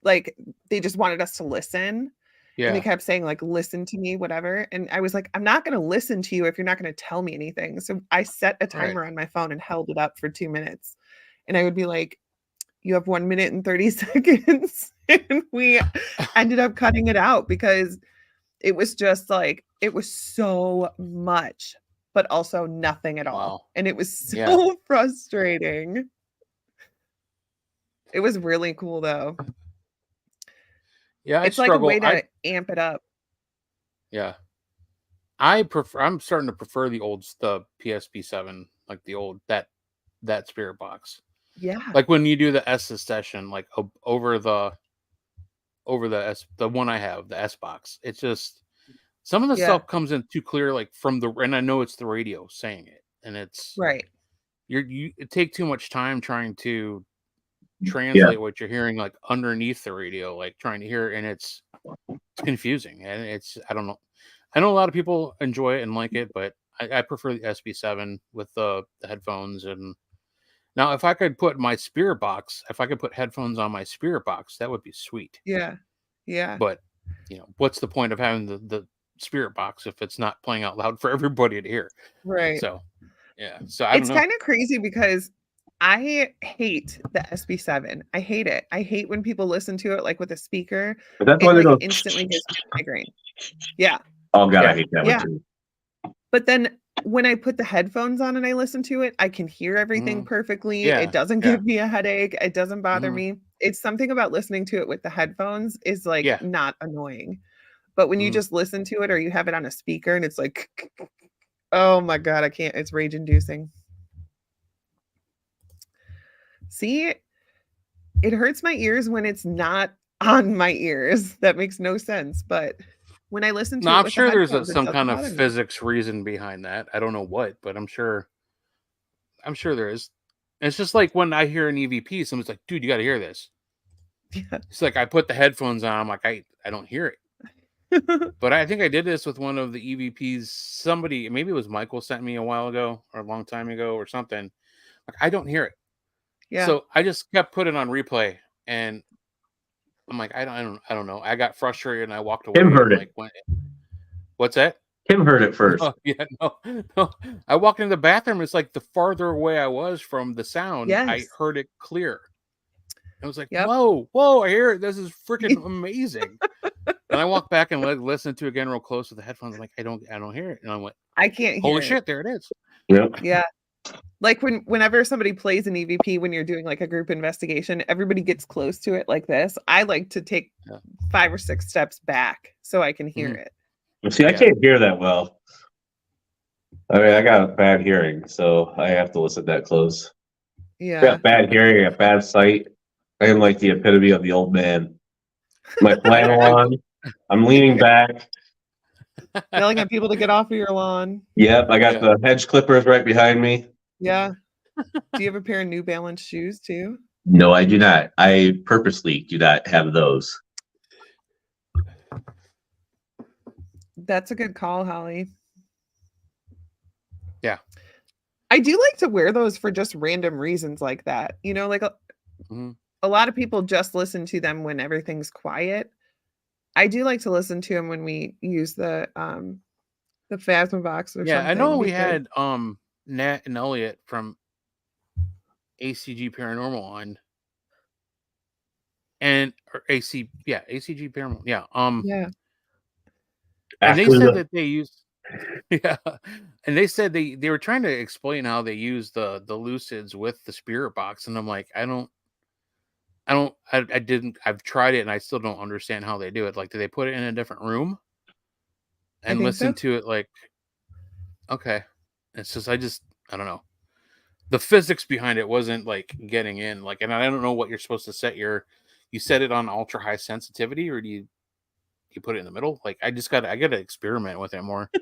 Like they just wanted us to listen. Yeah. And they kept saying like, listen to me, whatever. And I was like, I'm not going to listen to you if you're not going to tell me anything. So I set a timer on my phone and held it up for 2 minutes. And I would be like, you have 1 minute and 30 seconds. And we ended up cutting it out because it was just like, it was so much, but also nothing at all. Wow. And it was so frustrating. It was really cool though. Yeah, it's like a way to amp it up. Yeah. I'm starting to prefer the PSP7, like the old that spirit box. Yeah. Like when you do the S session, like over the one I have, the S box. It's just some of the stuff comes in too clear, like and I know it's the radio saying it, and it's right. It take too much time trying to translate what you're hearing, like underneath the radio, like trying to hear it, and it's confusing, and I don't know. I know a lot of people enjoy it and like it, but I prefer the SB7 with the headphones. And now, if I could put headphones on my spirit box, that would be sweet. Yeah. But what's the point of having the spirit box if it's not playing out loud for everybody to hear? Right. So, yeah. So I don't know. It's kind of crazy because I hate the SB7. I hate it. I hate when people listen to it like with a speaker. But that's why they go instantly gives me a migraine. Yeah. Oh god, I hate that one too. But then when I put the headphones on and I listen to it, I can hear everything perfectly. It doesn't give me a headache. It doesn't bother me. It's something about listening to it with the headphones is like not annoying. But when you just listen to it or you have it on a speaker and it's like, oh my god, I can't. It's rage inducing. See, it hurts my ears when it's not on my ears. That makes no sense. But when I listen to it, I'm sure there's some kind of physics reason behind that. I don't know what, but I'm sure there is. It's just like when I hear an EVP, someone's like, dude, you got to hear this. Yeah. It's like I put the headphones on. I'm like, I don't hear it. But I think I did this with one of the EVPs. Somebody, maybe it was Michael, sent me a while ago or a long time ago or something. Like, I don't hear it. Yeah. So I just kept putting it on replay, and I'm like, I don't know. I got frustrated and I walked away. Kim heard it. What's that? Kim heard it first. No. I walked into the bathroom. It's like the farther away I was from the sound, I heard it clear. I was like, whoa, I hear it. This is freaking amazing. And I walked back and listened to it again real close with the headphones. I'm like, I don't hear it. And I went, I can't hear holy shit, there it is. Yep. Yeah. Like whenever somebody plays an EVP, when you're doing like a group investigation, everybody gets close to it like this. I like to take 5 or 6 steps back so I can hear it. See, I can't hear that well. I mean, I got bad hearing, so I have to listen that close. Yeah. I got bad hearing, I got bad sight. I am like the epitome of the old man. My flannel on. I'm leaning back. Yelling at people to get off of your lawn. Yep, I got the hedge clippers right behind me. Yeah. Do you have a pair of New Balance shoes too? No, I do not. I purposely do not have those. That's a good call, Holly. Yeah. I do like to wear those for just random reasons like that. You know, like a lot of people just listen to them when everything's quiet. I do like to listen to them when we use the Phasma box or Yeah, something. I know we because had Nat and Elliot from ACG Paranormal on. And or ACG Paranormal. Yeah. yeah, And they Actually, said that they used yeah. And they said they were trying to explain how they use the lucids with the spirit box, and I'm like, I didn't I've tried it and I still don't understand how they do it. Like, do they put it in a different room I and think listen so. to it? Like, okay. It's just I don't know. The physics behind it wasn't like getting in. Like, and I don't know what you're supposed to set you set it on ultra high sensitivity, or do you put it in the middle? Like, I gotta experiment with it more. I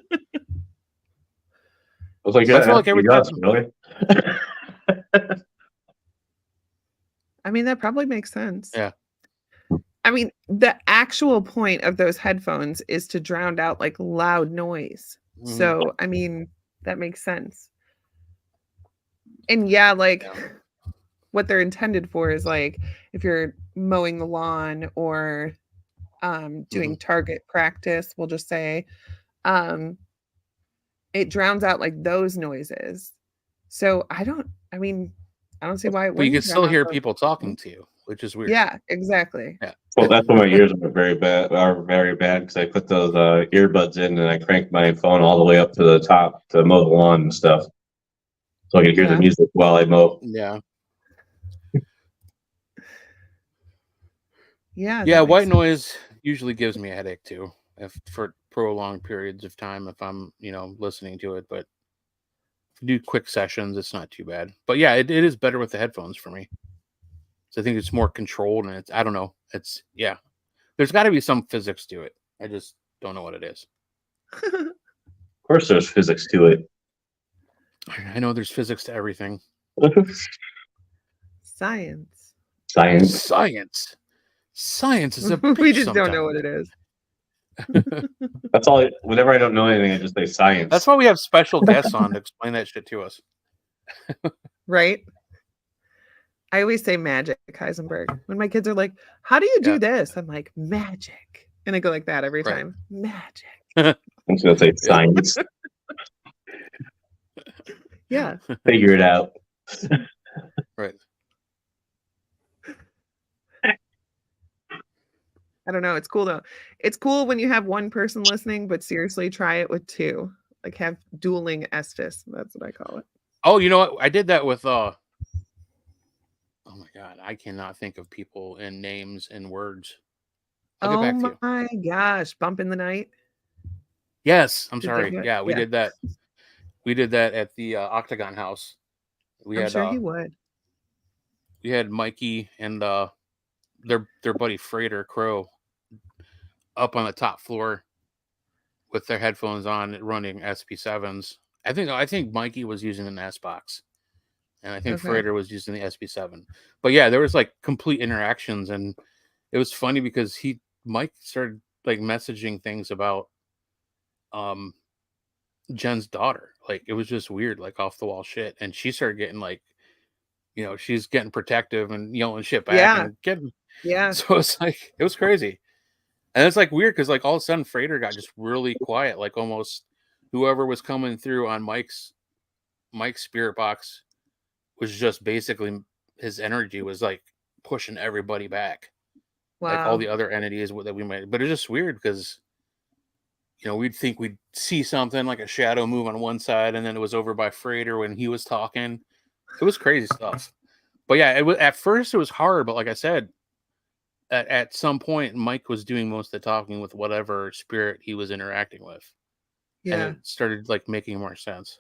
was like, I feel like every time really? I mean, that probably makes sense. Yeah. I mean, the actual point of those headphones is to drown out like loud noise. So, I mean, that makes sense. And yeah, like what they're intended for is like if you're mowing the lawn or doing target practice, we'll just say, it drowns out like those noises. So I don't see why it But you can wouldn't still drown out hear those people talking to you, which is weird. Yeah, exactly. Yeah. Well, that's why my ears are very bad. Because I put those earbuds in and I crank my phone all the way up to the top to mow the lawn and stuff, so I can hear the music while I mow. Yeah. Yeah. Yeah, white noise usually gives me a headache too, if for prolonged periods of time if I'm, listening to it. But if you do quick sessions, it's not too bad. But yeah, it is better with the headphones for me. So I think it's more controlled and I don't know. There's got to be some physics to it. I just don't know what it is. Of course, there's physics to it. I know there's physics to everything. Science. Science is a bitch. We just don't know what it is. That's all. Whenever I don't know anything, I just say science. That's why we have special guests on to explain that shit to us. Right? I always say magic, Heisenberg. When my kids are like, how do you do this? I'm like, magic. And I go like that every time. Magic. I'm just going to say science. Yeah. Figure it out. Right. I don't know. It's cool though. It's cool when you have one person listening, but seriously, try it with two. Like have dueling Estes. That's what I call it. Oh, you know what? I did that with oh my god, I cannot think of people and names and words. I'll get back to you. Oh my gosh, Bump in the Night. Yes, I'm sorry. Yeah, we did that. We did that at the Octagon House. I'm sure he would. We had Mikey and their buddy Freighter Crow up on the top floor with their headphones on, running SP7s. I think Mikey was using an S box, and I think Freighter was using the SP7. But yeah, there was like complete interactions, and it was funny because Mike started like messaging things about Jen's daughter. Like, it was just weird, like off the wall shit, and she started getting like, she's getting protective and yelling shit back and getting So it's like, it was crazy. And it's like weird because like all of a sudden Freighter got just really quiet, like almost whoever was coming through on Mike's spirit box was just basically, his energy was like pushing everybody back. Wow. Like all the other entities that we might, but it's just weird because we'd think we'd see something like a shadow move on one side and then it was over by Freighter when he was talking. It was crazy stuff. But yeah, at first it was hard, but like I said, at some point Mike was doing most of the talking with whatever spirit he was interacting with. Yeah. And it started like making more sense.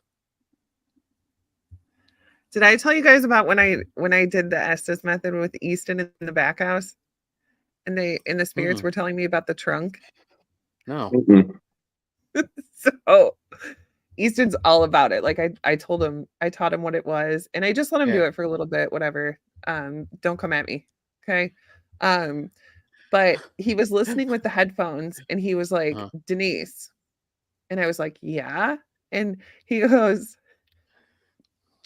Did I tell you guys about when I did the Estes method with Easton in the back house? And the spirits were telling me about the trunk? No. So Easton's all about it. Like I told him, I taught him what it was, and I just let him do it for a little bit, whatever. Don't come at me. Okay. But he was listening with the headphones and he was like, Denise. And I was like, yeah. And he goes,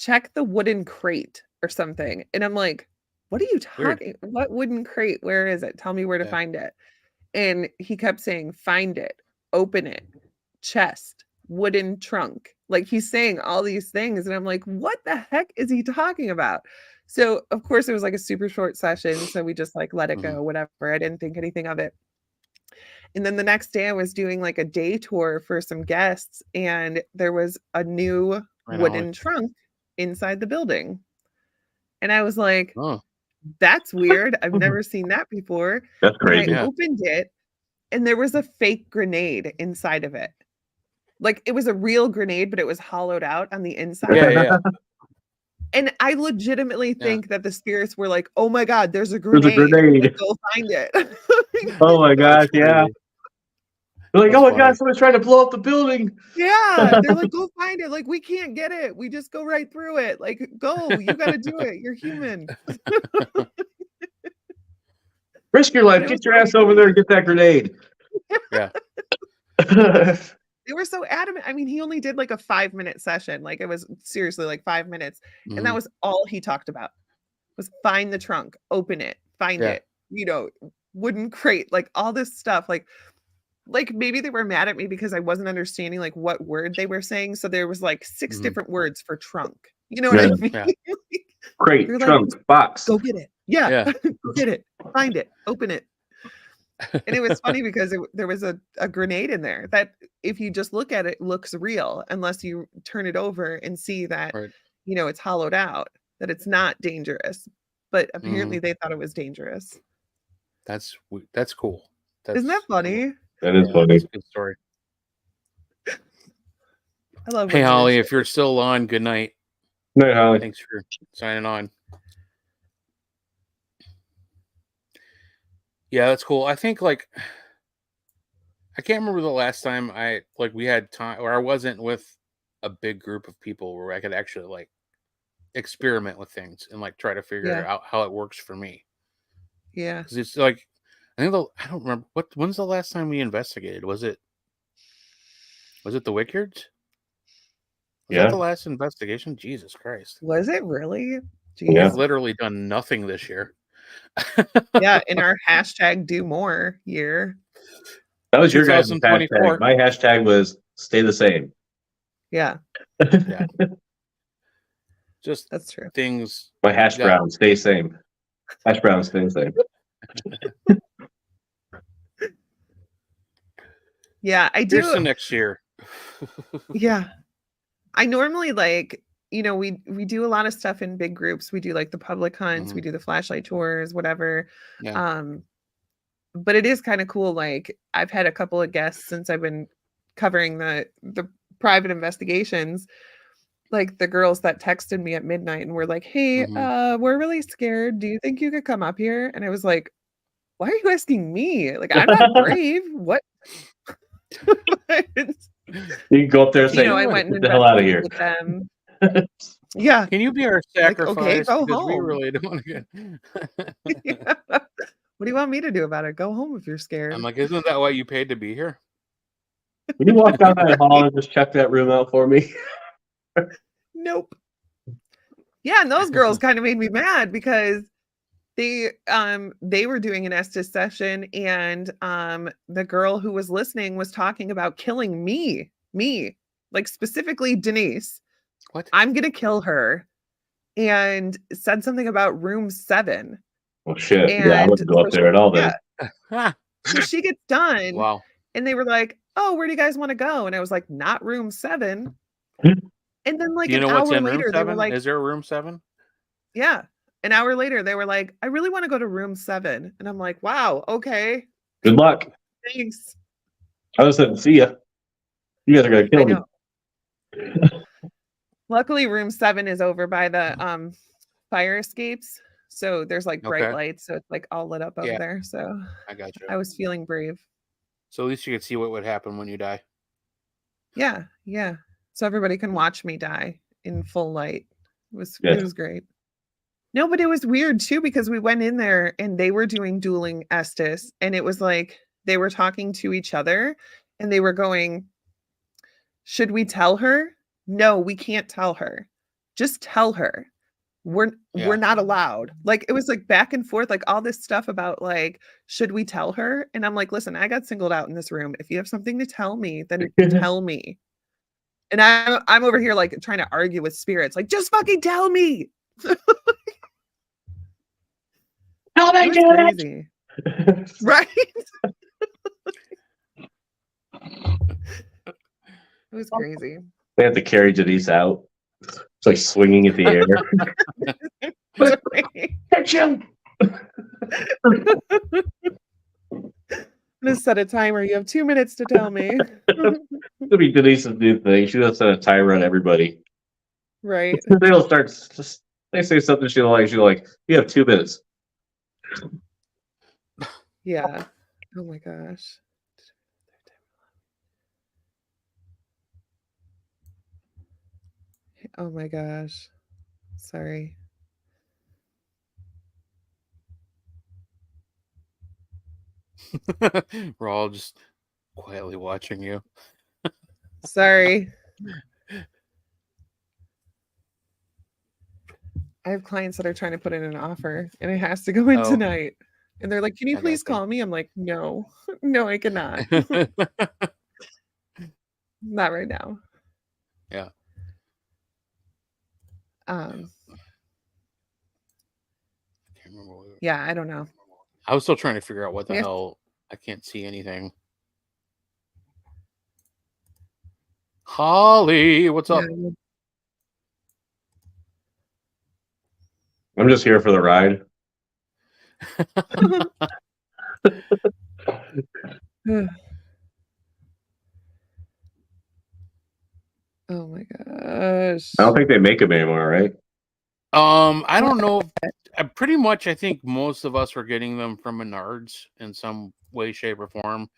check the wooden crate or something. And I'm like, what are you talking? What wooden crate? Where is it? Tell me where to find it. And he kept saying, find it, open it, chest, wooden trunk. Like he's saying all these things. And I'm like, what the heck is he talking about? So of course it was like a super short session. So we just like let it go, whatever. I didn't think anything of it. And then the next day I was doing like a day tour for some guests, and there was a new wooden trunk inside the building. And I was like, that's weird. I've never seen that before. That's crazy. And I opened it, and there was a fake grenade inside of it. Like it was a real grenade, but it was hollowed out on the inside. Yeah. And I legitimately think that the spirits were like, oh my God, there's a grenade. There's a grenade. Like, go find it. Oh my gosh, yeah. They're like, oh my God, someone's trying to blow up the building. Yeah. They're like, go find it. Like, we can't get it. We just go right through it. Like, go. You got to do it. You're human. Risk your life. Get your ass over there and get that grenade. Yeah. They were so adamant. I mean, he only did like a 5-minute session. Like it was seriously like 5 minutes. And that was all he talked about was find the trunk, open it, find it, you know, wooden crate, like all this stuff. Like maybe they were mad at me because I wasn't understanding like what word they were saying. So there was like 6 different words for trunk. You know what I mean? Yeah. Crate, trunk, box. Go get it. Yeah. Go get it. Find it. Open it. And it was funny because there was a grenade in there that if you just look at it looks real unless you turn it over and see that, you know, it's hollowed out, that it's not dangerous. But apparently they thought it was dangerous. That's cool. Isn't that funny? That is funny. That's a good story. I love it. Hey, Holly, if you're still on, good night. Night, Holly. Thanks for signing on. Yeah, that's cool. I think like I can't remember the last time we had time or I wasn't with a big group of people where I could actually like experiment with things and like try to figure out how it works for me. Yeah. Because it's like I don't remember when's the last time we investigated? Was it the Wickyards? Was that the last investigation? Jesus Christ. Was it really? Jeez. We've literally done nothing this year. Yeah, in our hashtag do more year. That was your guys' hashtag. My hashtag was stay the same. Yeah. Yeah. Just that's true. Things. My hash brown stay same. Hash brown stay the same. Yeah, I do. Here's the next year. Yeah. I normally like, you know, we do a lot of stuff in big groups. We do like the public hunts, we do the flashlight tours, whatever. Yeah. But it is kind of cool. Like I've had a couple of guests since I've been covering the private investigations, like the girls that texted me at midnight and were like, hey, we're really scared. Do you think you could come up here? And I was like, why are you asking me? Like, I'm not brave. What? You can go up there and say, I went and get the hell out of here. With them. Yeah. Can you be our sacrifice? Like, okay, go because home. We really don't want to get. What do you want me to do about it? Go home if you're scared. I'm like, isn't that why you paid to be here? Can you walk down that hall and just check that room out for me? Nope. Yeah, and those girls kind of made me mad because they were doing an Estes session, and the girl who was listening was talking about killing me, like specifically Denise. What? I'm gonna kill her, and said something about room 7. Oh shit! Yeah, I wouldn't go up there at all then. Yeah. So she gets done. Wow. And they were like, "Oh, where do you guys want to go?" And I was like, "Not room 7." And then like an hour later, they were like, "Is there a room 7?" Yeah. An hour later, they were like, "I really want to go to room 7." And I'm like, "Wow, okay. Good luck. Thanks." I just said, "See ya. You guys are gonna kill me." Luckily, room 7 is over by the fire escapes, so there's like bright lights, so it's like all lit up over there. So I got you. I was feeling brave. So at least you could see what would happen when you die. Yeah, yeah. So everybody can watch me die in full light. It was great. No, but it was weird too because we went in there and they were doing dueling Estes, and it was like they were talking to each other and they were going, "Should we tell her? No, we can't tell her. just tell her. We're not allowed. Like, it was like back and forth, like all this stuff about like, should we tell her? And I'm like, listen, I got singled out in this room. If you have something to tell me, then tell me. And I'm over here like trying to argue with spirits, like, just fucking tell me. Tell me, Crazy. Right? It was crazy. They have to carry Denise out. It's like swinging in the air. Catch him! I'm gonna set a timer. You have 2 minutes to tell me. It'll be Denise's new thing. She's gonna set a timer on everybody. Right. They'll start. Just, they say something she'll like. You have 2 minutes. Yeah. Oh my gosh. Oh my gosh. Sorry. We're all just quietly watching you. Sorry. I have clients that are trying to put in an offer and it has to go in tonight. And they're like, can you please call me? I'm like, no, no, I cannot. Not right now. Yeah. Yeah, I don't know. I was still trying to figure out what the hell. I can't see anything. Holly, what's up? I'm just here for the ride. Oh my gosh. I don't think they make them anymore, right? I don't know. Pretty much, I think most of us are getting them from Menards in some way, shape, or form.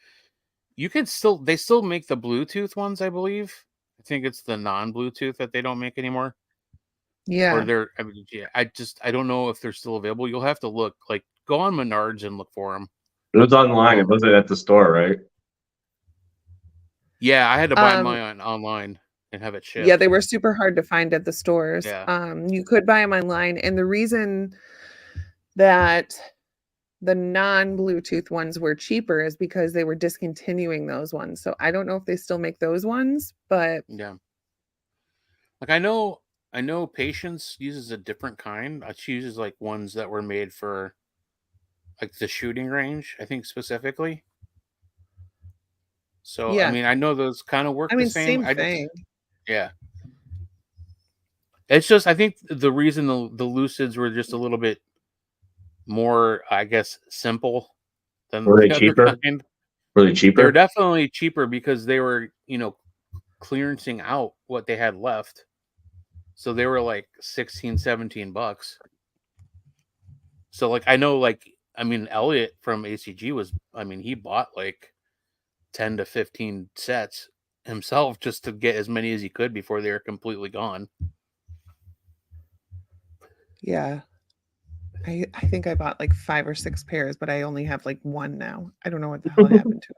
You could still, they still make the Bluetooth ones, I believe. I think it's the non-Bluetooth that they don't make anymore. Yeah. Or they're, I mean, yeah, I don't know if they're still available. You'll have to look, like, go on Menards and look for them. It was online. It wasn't at the store, right? Yeah, I had to buy mine online and have it shipped. Yeah, they were super hard to find at the stores. Yeah. You could buy them online, and the reason that the non-Bluetooth ones were cheaper is because they were discontinuing those ones. So I don't know if they still make those ones, but yeah. Like I know Patience uses a different kind. She uses like ones that were made for like the shooting range, I think specifically. So yeah. I mean, I know those kind of work the same. Same thing. Yeah. It's just I think the reason the Lucids were just a little bit more, I guess, simple than were they the cheaper? other kind. Were they cheaper? They're definitely cheaper because they were, clearancing out what they had left. So they were like $16, $17. So like I know, like, I mean, Elliot from ACG was, I mean, he bought like 10 to 15 sets himself just to get as many as he could before they were completely gone. Yeah. I think I bought like 5 or 6 pairs, but I only have like 1 now. I don't know what the hell happened to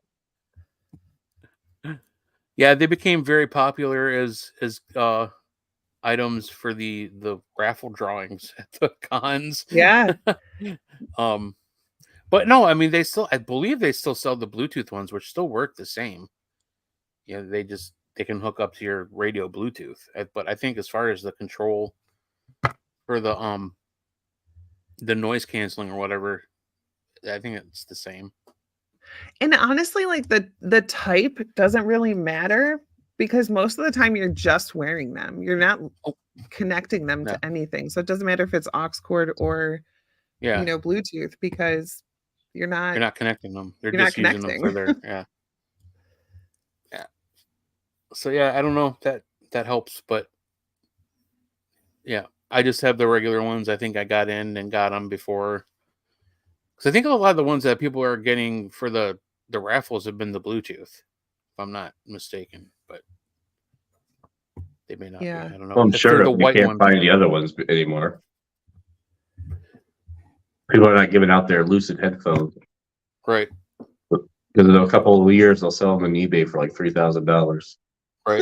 it. Yeah, they became very popular as items for the raffle drawings at the cons. Yeah. But no, I mean, I believe they still sell the Bluetooth ones, which still work the same. Yeah, they can hook up to your radio Bluetooth. But I think as far as the control for the noise canceling or whatever, I think it's the same. And honestly, like the type doesn't really matter because most of the time you're just wearing them. You're not connecting them to anything. So it doesn't matter if it's aux cord or Bluetooth, because you're not connecting them. They're just using them for their yeah. So yeah, I don't know if that helps, but yeah, I just have the regular ones. I think I got them before. Because I think a lot of the ones that people are getting for the raffles have been the Bluetooth, if I'm not mistaken. But they may not be. I don't know. Well, I'm sure you can't find the other ones anymore. People are not giving out their Lucid headphones. Right. Because in a couple of years, they'll sell them on eBay for like $3,000. Right.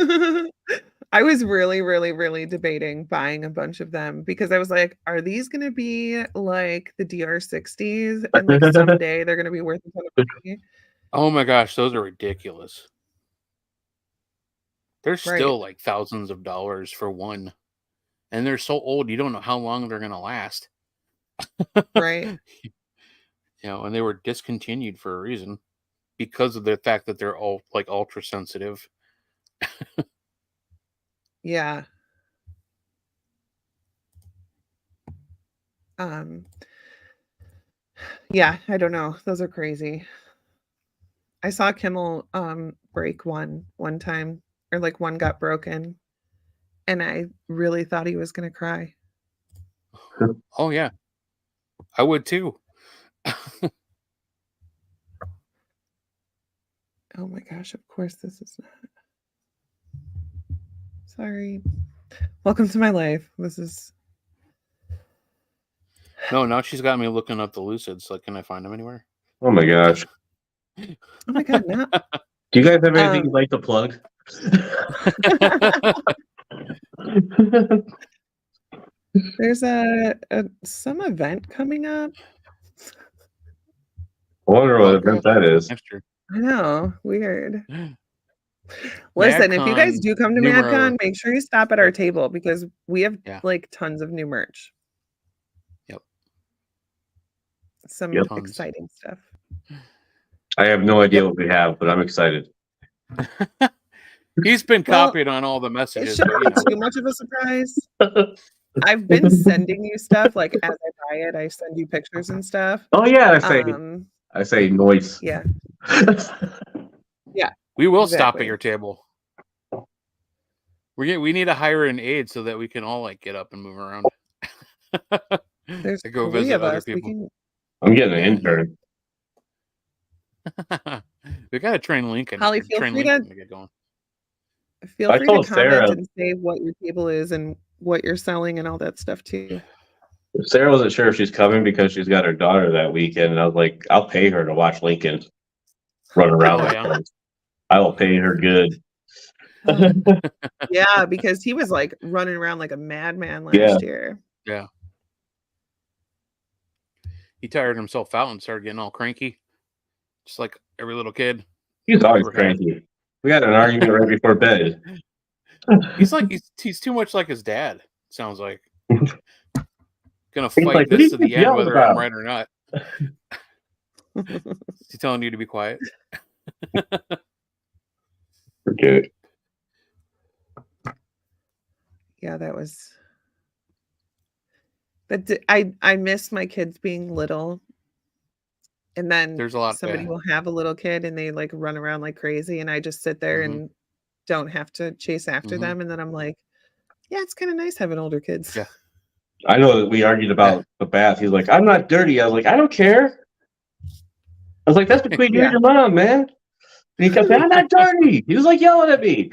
I was really, really, really debating buying a bunch of them because I was like, are these going to be like the DR60s? And like someday they're going to be worth a ton of money. Oh my gosh, those are ridiculous. They're Right. still like thousands of dollars for one. And they're so old, you don't know how long they're going to last. Right. And they were discontinued for a reason because of the fact that they're all like ultra sensitive. Yeah. Yeah, I don't know. Those are crazy. I saw Kimmel break one time, or like one got broken, and I really thought he was going to cry. Oh yeah, I would too. Oh my gosh, of course this is not. Sorry. Welcome to my life. This is... No, now she's got me looking up the Lucids. Like, can I find them anywhere? Oh my gosh. Oh my god, no. Do you guys have anything you'd like to plug? There's some event coming up. I wonder what event that is. I know, weird. Listen, if you guys do come to MadCon, make sure you stop at our table because we have like tons of new merch. Yep. Some exciting stuff. I have no idea what we have, but I'm excited. He's been copied on all the messages. It shouldn't be too much of a surprise. I've been sending you stuff like as I buy it. I send you pictures and stuff. Oh yeah, I say noise. Yeah. Yeah. We will stop at your table. We need to hire an aide so that we can all like get up and move around. There's to go visit other people. I'm getting an intern. We gotta train Lincoln. Holly, feel free to get going. Feel free to comment and say what your table is and what you're selling and all that stuff too. Sarah wasn't sure if she's coming because she's got her daughter that weekend, and I was like, I'll pay her to watch Lincoln run around. I will pay her good. Yeah, because he was like running around like a madman last year. Yeah. He tired himself out and started getting all cranky. Just like every little kid. He's always cranky. We had an argument right before bed. He's too much like his dad, sounds like. Gonna fight this to the end whether I'm right or not. Is he telling you to be quiet? Forget it. Yeah, that was... But I miss my kids being little. And then there's a lot somebody will have a little kid and they like run around like crazy and I just sit there and don't have to chase after them. And then I'm like, yeah, it's kind of nice having older kids. Yeah. I know that we argued about the bath. He's like, I'm not dirty. I was like, I don't care. I was like, that's between you and your mom, man. And he kept saying, I'm not dirty. He was like yelling at me.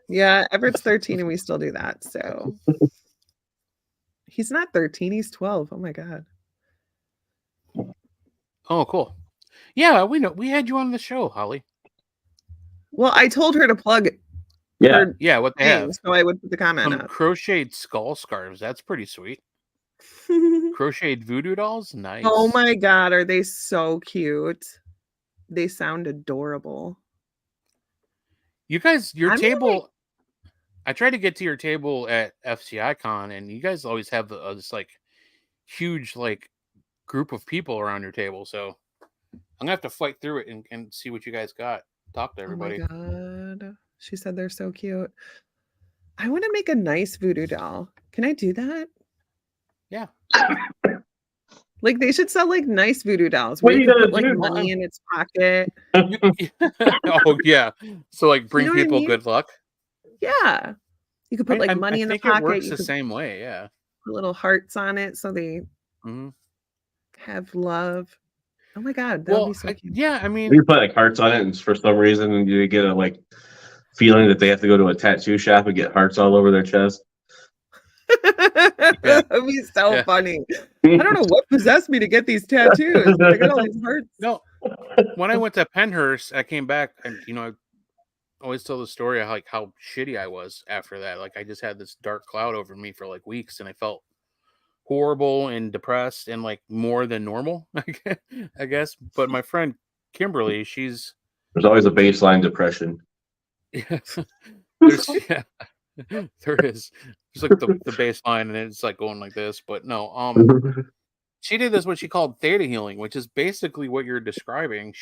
Yeah, Everett's 13 and we still do that. So he's not 13, he's 12. Oh my God. Oh, cool. Yeah, we know. We had you on the show, Holly. Well, I told her to plug. Yeah, what they have. So I would put the comment up. Crocheted skull scarves. That's pretty sweet. Crocheted voodoo dolls. Nice. Oh my God, are they so cute? They sound adorable. You guys, your table. I tried to get to your table at FCI Con, and you guys always have this like huge like group of people around your table, so I'm gonna have to fight through it and see what you guys got. Talk to everybody. Oh my God. She said they're so cute. I want to make a nice voodoo doll. Can I do that? Yeah. Like they should sell like nice voodoo dolls where you can put like money in its pocket. Oh yeah. So like bring people good luck. Yeah. You could put like money in the pocket. It works the same way, yeah. Put little hearts on it so they have love. Oh my God, that would be so cute. Yeah, I mean, you put like hearts on it, and for some reason you get a like feeling that they have to go to a tattoo shop and get hearts all over their chest. That would be so funny. I don't know what possessed me to get these tattoos. I got all these hearts. No, when I went to Penhurst, I came back and always tell the story of like how shitty I was after that. Like I just had this dark cloud over me for like weeks, and I felt horrible and depressed and like more than normal. I guess. But my friend Kimberly, she's There's always a baseline depression. yeah, there's yeah, there is. There's like the baseline, and it's like going like this. But no, she did this what she called theta healing, which is basically what you're describing.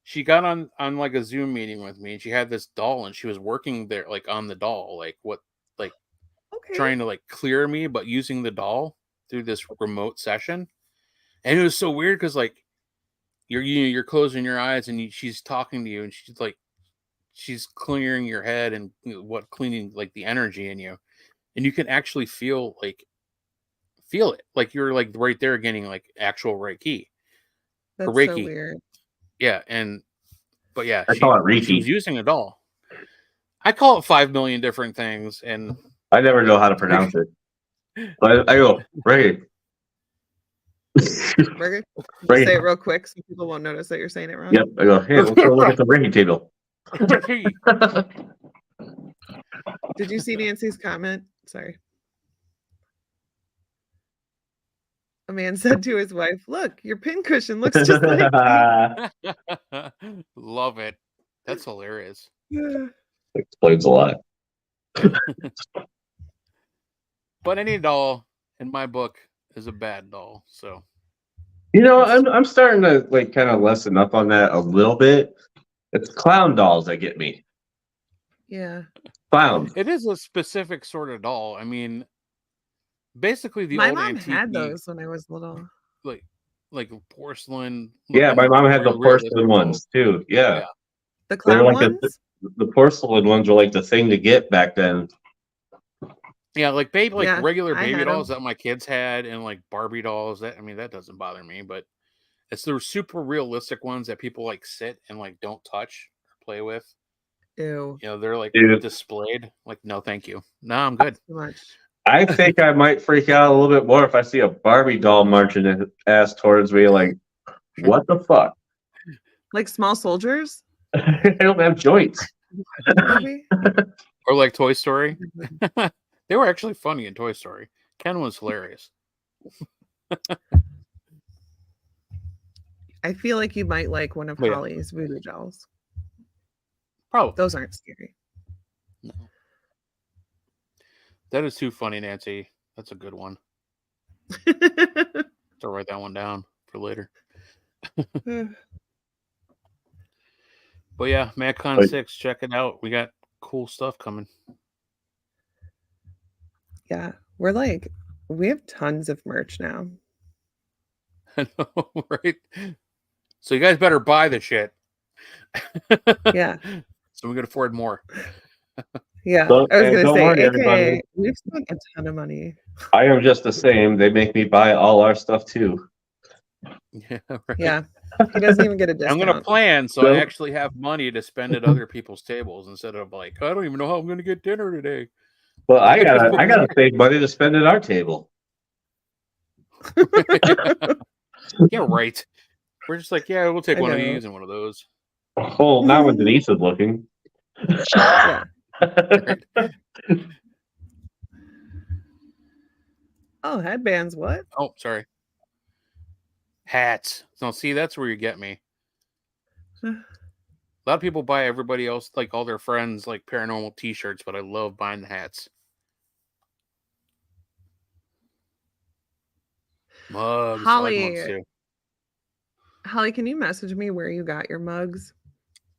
She got on like a Zoom meeting with me, and she had this doll, and she was working there like on the doll, like Okay. trying to like clear me, but using the doll through this remote session. And it was so weird because like you're closing your eyes, and she's talking to you, and she's clearing your head and cleaning like the energy in you, and you can actually feel it like you're like right there getting like actual Reiki. That's Reiki. so weird. Yeah, but yeah, I call it she Reiki. was using a doll. I call it 5 million different things, and I never know how to pronounce it. But I go, Reiki. Burger? Reiki. Say it real quick so people won't notice that you're saying it wrong. Yep. I go, hey, let's go look at the Reiki table. Did you see Nancy's comment? Sorry. A man said to his wife, "Look, your pincushion looks just like me." Love it. That's hilarious. Explains a lot. But any doll in my book is a bad doll. So You know, I'm starting to like kind of lessen up on that a little bit. It's clown dolls that get me. Yeah. Clowns. it is a specific sort of doll. I mean, basically the My old mom antique had those when I was little. like porcelain. Yeah, my mom had the very realistic porcelain ones too. Yeah. The They're clown like ones? the porcelain ones were like the thing to get back then. Yeah, like Yeah, regular I baby had 'em. dolls that my kids had, and like Barbie dolls. That that doesn't bother me, but it's the super realistic ones that people like sit and like don't touch or play with. Ew. You know, they're like Dude. displayed. Like, no, thank you. No, I'm good. Too much. I think I might freak out a little bit more if I see a Barbie doll marching his ass towards me. Like, what the fuck? Like small soldiers? I don't have joints. Maybe? Or like Toy Story. They were actually funny in Toy Story. Ken was hilarious. I feel like you might like one of But yeah. Holly's voodoo dolls. Probably. Those aren't scary. No. That is too funny, Nancy. That's a good one. To write that one down for later. But yeah, MadCon 6, check it out. We got cool stuff coming. Yeah, we have tons of merch now. I know, right? So you guys better buy the shit. Yeah. So we could afford more. Yeah. Don't- I was hey, going to don't say, worry, AKA, everybody. we've spent a ton of money. I am just the same. They make me buy all our stuff too. Yeah, right. Yeah. He doesn't even get a discount. I'm going to plan so Nope. I actually have money to spend at other people's tables instead of like, I don't even know how I'm going to get dinner today. Well, I gotta save money to spend at our table. Yeah, right. We're just like, yeah, we'll take I one of know. these and one of those. Well, not when Denise is looking. Yeah. Oh, headbands. What? Oh, sorry. Hats. No, see, that's where you get me. A lot of people buy everybody else, like all their friends, like paranormal t-shirts, but I love buying the hats. Mugs. Holly. I like mugs too. Holly, can you message me where you got your mugs?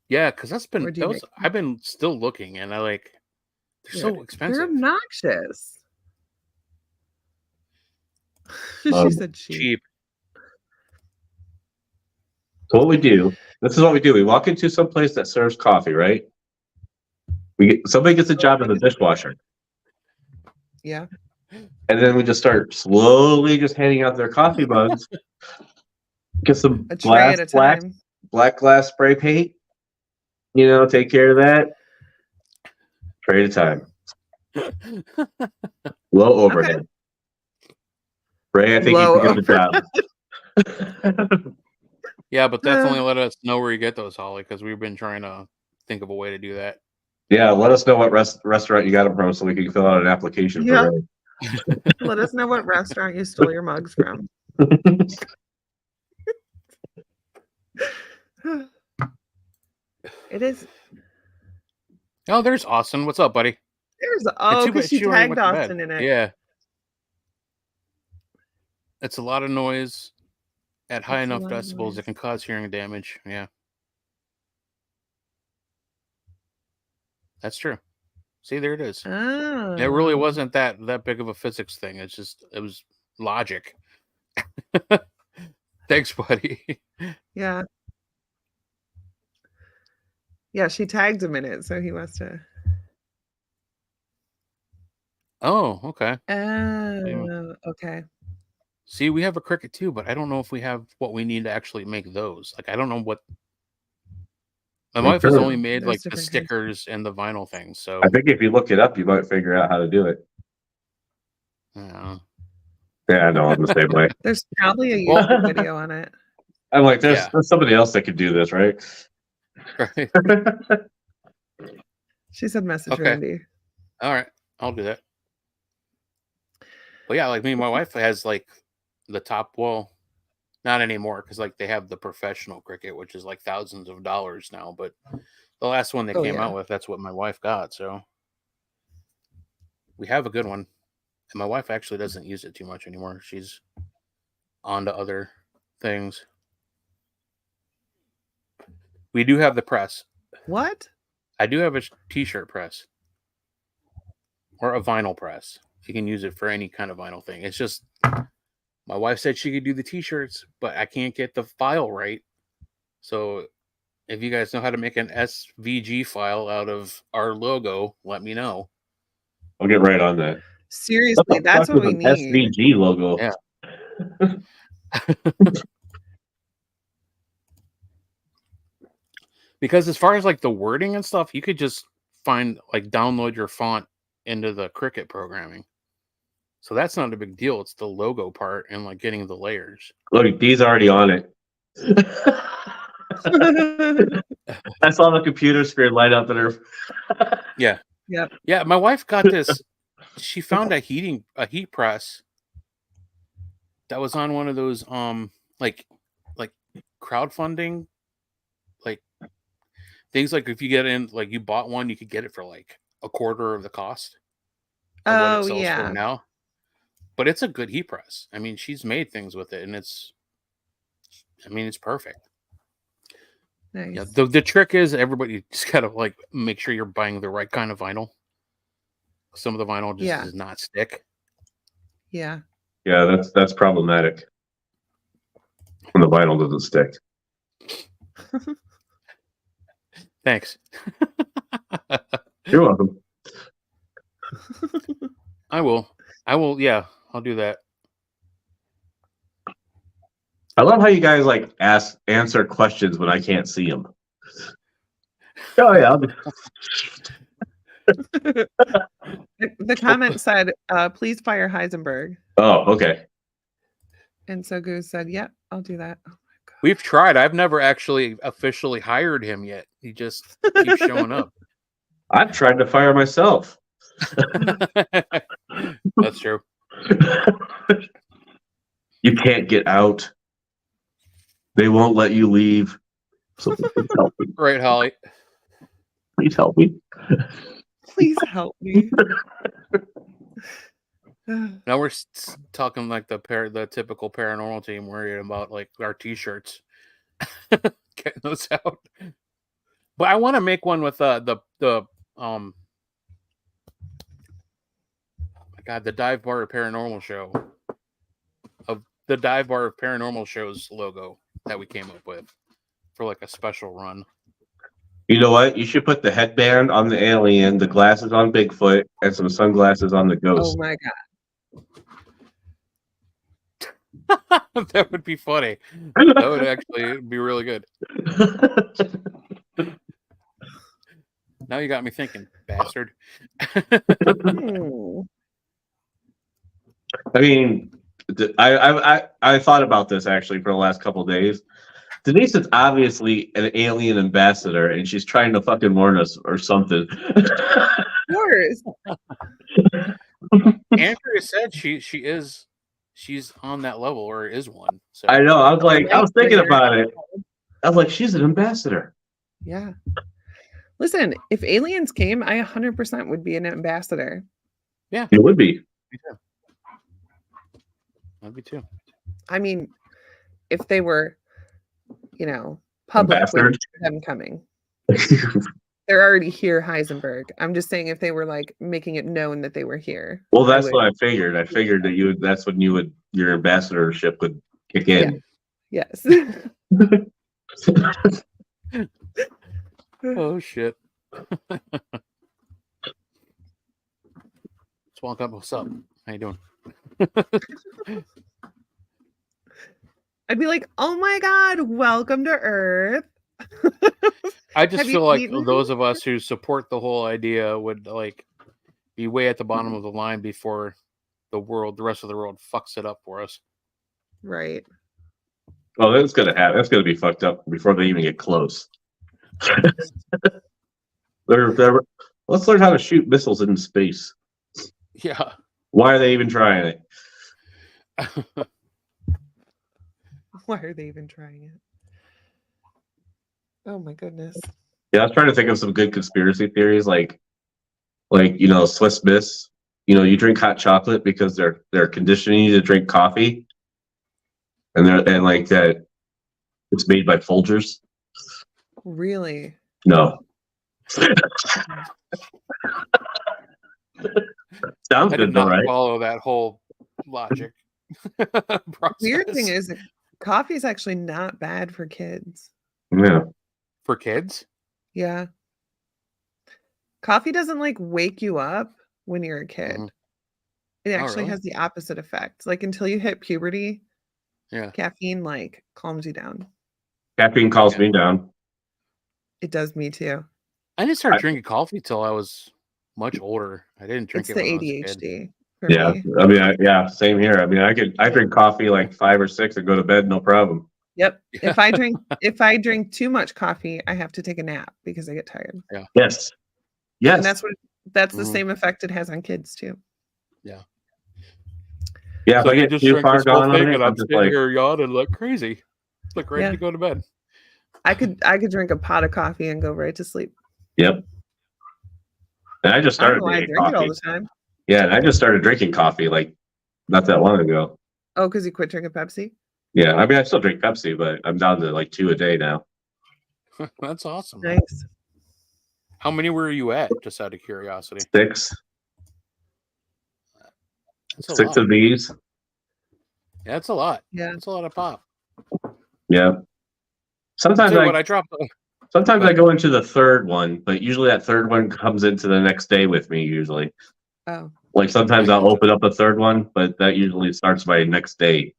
Yeah, because Where'd you make them? I've been still looking, and they're so expensive. They're obnoxious. She said cheap. So what we do, this is what we do. We walk into some place that serves coffee, right? Somebody gets a job in the dishwasher. Yeah. And then we just start slowly just handing out their coffee mugs. Get some A tray at a time. black glass spray paint. You know, take care of that. Tray at a time. Low overhead. Okay. Ray, I think you can get the job. Yeah, but that's only let us know where you get those, Holly, because we've been trying to think of a way to do that. Yeah, let us know what restaurant you got them from so we can fill out an application for Ray. Let us know what restaurant you stole your mugs from. It is. Oh, there's Austin. What's up, buddy? Because she tagged Austin in it. Yeah. It's a lot of noise at high enough decibels. It can cause hearing damage. Yeah. That's true. See, there it is. Oh. It really wasn't that big of a physics thing. It was logic. Thanks, buddy. Yeah. Yeah, she tagged him in it, so he must have. Oh, okay. Oh, okay. See, we have a Cricket too, but I don't know if we have what we need to actually make those. Like, I don't know what. My wife has only made like the stickers and the vinyl things. So I think if you look it up, you might figure out how to do it. Yeah, I know. I'm the same way. There's probably a YouTube video on it. I'm like, there's somebody else that could do this, right? Right. She said message Randy. All right, I'll do that. But yeah, like me and my wife has like the top. Well, not anymore because like they have the professional Cricket, which is like thousands of dollars now. But the last one they came out with, that's what my wife got. So we have a good one, and my wife actually doesn't use it too much anymore. She's on to other things. We do have the press. What? I do have a t-shirt press or a vinyl press. You can use it for any kind of vinyl thing. It's just my wife said she could do the t-shirts, but I can't get the file right. So if you guys know how to make an SVG file out of our logo, let me know. I'll get right on that. Seriously, that's what we need. SVG logo. Yeah. Because as far as like the wording and stuff, you could just download your font into the Cricut programming. So that's not a big deal. It's the logo part and like getting the layers. Look, D's already on it. I saw the computer screen light up in her. Yeah. Yep. Yeah, my wife got this. She found a heat press that was on one of those like crowdfunding like things. Like if you get in, like you bought one, you could get it for like a quarter of the cost of what it sells for now. But it's a good heat press. I mean, she's made things with it, and it's perfect. Nice. Yeah, the trick is everybody just gotta like make sure you're buying the right kind of vinyl. Some of the vinyl just does not stick. Yeah. Yeah, that's problematic when the vinyl doesn't stick. Thanks. You're welcome. I will. Yeah, I'll do that. I love how you guys like answer questions when I can't see them. Oh yeah. The comment said, "Please fire Heisenberg." Oh, okay. And so Goose said, "Yep, I'll do that." Oh my God. We've tried. I've never actually officially hired him yet. He just keeps showing up. I've tried to fire myself. That's true. You can't get out. They won't let you leave. So please help me. Right, Holly. Please help me. Please help me. Now we're talking like the typical paranormal team worrying about like our t-shirts. Getting those out. But I want to make one with the Dive Bar of Paranormal show. Of the Dive Bar of Paranormal show's logo that we came up with for like a special run. You know what? You should put the headband on the alien, the glasses on Bigfoot, and some sunglasses on the ghost. Oh my God. That would be funny. That would actually be really good. Now you got me thinking, bastard. I mean, I thought about this actually for the last couple of days. Denise is obviously an alien ambassador, and she's trying to fucking warn us or something. Of course. Andrea said she's on that level or is one. So I know. I was thinking about it. I was like, she's an ambassador. Yeah. Listen, if aliens came, I 100% would be an ambassador. Yeah, it would be. Me too. I'd be too. I mean, if they were, public with them coming. They're already here, Heisenberg. I'm just saying if they were like making it known that they were here. Well, that's what I figured. I figured that that's when your ambassadorship would kick in. Yeah. Yes. Oh shit. Swamp, what's up? How you doing? I'd be like, oh my God, welcome to Earth. I just feel like those of us who support the whole idea would like be way at the bottom of the line before the rest of the world fucks it up for us. Right. Oh, that's gonna happen. That's gonna be fucked up before they even get close. Let's learn how to shoot missiles into space. Yeah. Why are they even trying it? Why are they even trying it? Oh my goodness. Yeah, I was trying to think of some good conspiracy theories, like Swiss Miss. You drink hot chocolate because they're conditioning you to drink coffee, and like that, it's made by Folgers. Really? No. Sounds I good, did not right? follow that whole logic. Weird thing is, coffee is actually not bad for kids. Yeah. For kids? Yeah. Coffee doesn't like wake you up when you're a kid. Mm-hmm. It actually has the opposite effect. Like until you hit puberty, caffeine like calms you down. Caffeine calms me down. It does me too. I didn't start drinking coffee till I was much older. I didn't drink it when I was a kid. Yeah, me. I mean, same here. I mean, I drink coffee like 5 or 6 and go to bed, no problem. Yep. If I drink too much coffee, I have to take a nap because I get tired. Yeah. Yes. And that's the same effect it has on kids too. Yeah. Yeah. So if I get too far gone on it, and I'm sitting here yawning like crazy, like ready to go to bed. I could drink a pot of coffee and go right to sleep. Yep. And I just started drinking coffee. It all the time. Yeah, and I just started drinking coffee like not that long ago. Oh, because you quit drinking Pepsi? Yeah, I mean, I still drink Pepsi, but I'm down to like 2 a day now. That's awesome. Nice. Man. How many were you at, just out of curiosity? 6. That's 6 of these. Yeah, that's a lot. Yeah. That's a lot of pop. Yeah. Sometimes Sometimes I go into the third one, but usually that third one comes into the next day with me, usually. Oh. Like sometimes I'll open up a third one, but that usually starts by next day.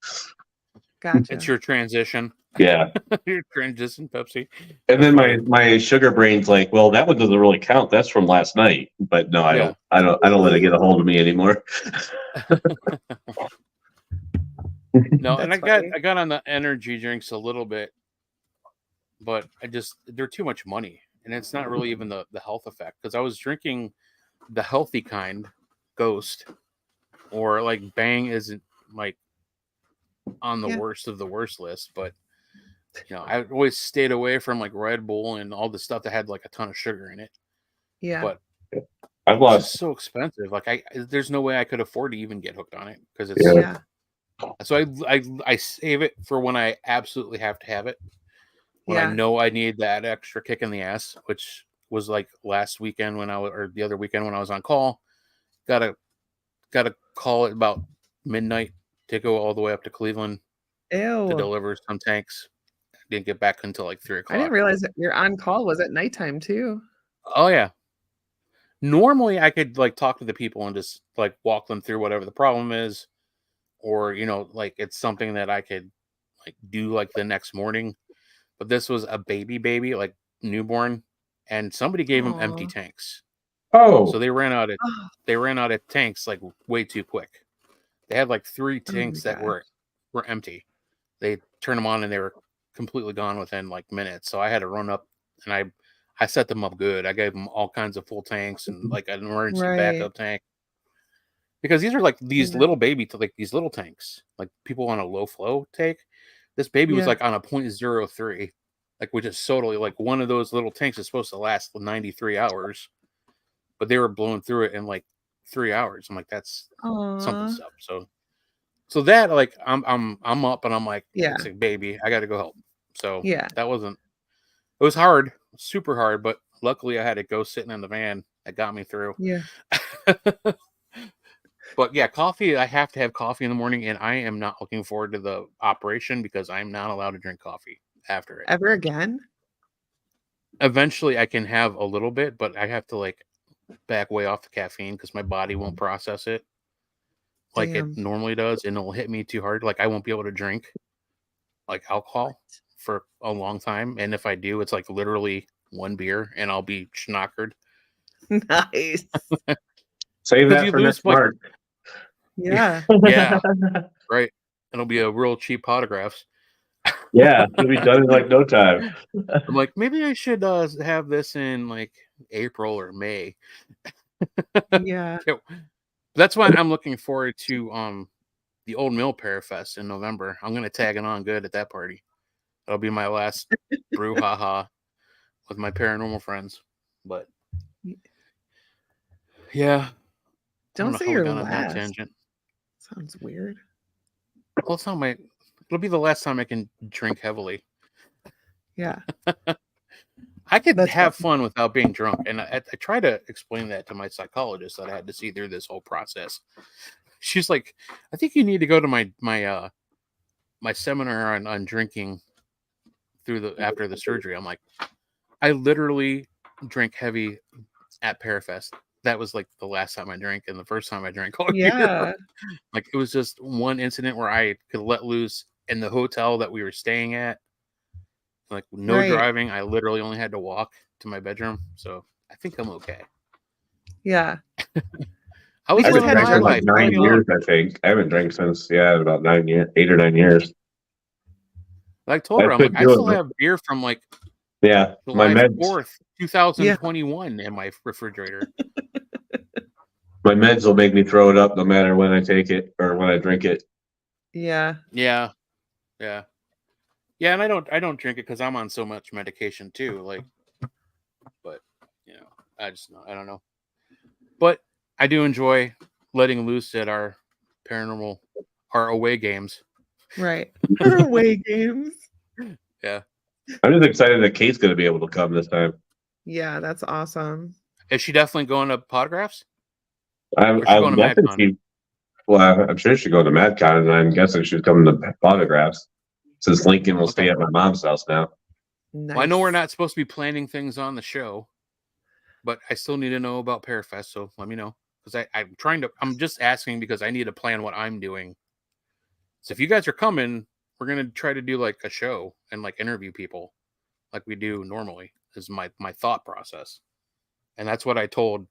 Gotcha. It's your transition. Yeah. Your transition Pepsi. And then my sugar brain's like, well, that one doesn't really count. That's from last night. But no, I don't let it get a hold of me anymore. No, and I got on the energy drinks a little bit, but they're too much money, and it's not really even the health effect, because I was drinking the healthy kind, Ghost, or like Bang isn't like on the worst of the worst list, but I always stayed away from like Red Bull and all the stuff that had like a ton of sugar in it. Yeah, but I've lost. It's so expensive. Like there's no way I could afford to even get hooked on it because it's So I save it for when I absolutely have to have it. When I know I need that extra kick in the ass, which was like last weekend or the other weekend when I was on call. Got to call at about midnight to go all the way up to Cleveland to deliver some tanks. Didn't get back until like 3 o'clock. I didn't realize that your on call was at nighttime too. Oh yeah. Normally I could like talk to the people and just like walk them through whatever the problem is, or like it's something that I could like do like the next morning. But this was a baby, like newborn, and somebody gave him empty tanks. Oh, so they ran out of tanks like way too quick. They had like 3 tanks that were empty. They turned them on and they were completely gone within like minutes. So I had to run up and I set them up good. I gave them all kinds of full tanks and like an emergency backup tank. Because these are like these little these little tanks, like people on a low flow tank. This baby was like on a 0.03, like which is totally like one of those little tanks is supposed to last 93 hours, but they were blowing through it in like 3 hours. I'm like, that's something's up. So that like I'm up and I'm like, it's a baby, I got to go help. So that wasn't. It was hard, super hard, but luckily I had to go sitting in the van that got me through. Yeah. But yeah, coffee, I have to have coffee in the morning, and I am not looking forward to the operation because I'm not allowed to drink coffee after it. Ever again? Eventually I can have a little bit, but I have to like back way off the caffeine because my body won't process it like it normally does, and it'll hit me too hard. Like I won't be able to drink like alcohol for a long time. And if I do, it's like literally one beer and I'll be schnockered. Nice. Save that for next March. Yeah. Yeah. Right. It'll be a real cheap autographs. Yeah, it'll be done in like no time. I'm like, maybe I should have this in like April or May. Yeah. That's why I'm looking forward to the Old Mill Parafest in November. I'm gonna tag it on good at that party. That'll be my last brouhaha with my paranormal friends. But yeah. Don't say your last. On that tangent. Sounds weird. Well, it's not it'll be the last time I can drink heavily. Yeah. I could have fun without being drunk. And I try to explain that to my psychologist that I had to see through this whole process. She's like, I think you need to go to my seminar on drinking after the surgery. I'm like, I literally drank heavy at Parafest. That was like the last time I drank and the first time I drank all year. Like it was just one incident where I could let loose in the hotel that we were staying at. Like no driving. I literally only had to walk to my bedroom. So I think I'm okay. Yeah. I was living for like 9 years, I think. I haven't drank since about 8 or 9 years. I told her, I'm like, I still have beer from like July my meds. 4th, 2021 in my refrigerator. My meds will make me throw it up no matter when I take it or when I drink it. Yeah. Yeah. Yeah. Yeah, and I don't drink it because I'm on so much medication too. Like, but I don't know. But I do enjoy letting loose at our away games. Right. Our away games. Yeah. I'm just excited that Kate's going to be able to come this time. Yeah, that's awesome. Is she definitely going to Podgraphs? I'm guessing I'm sure she's going to MadCon, and I'm guessing she's coming to Photographs since Lincoln will stay at my mom's house now. Nice. Well, I know we're not supposed to be planning things on the show, but I still need to know about Parafest, so let me know. Because I'm just asking because I need to plan what I'm doing. So if you guys are coming, we're going to try to do like a show and like interview people like we do normally is my thought process. And that's what I told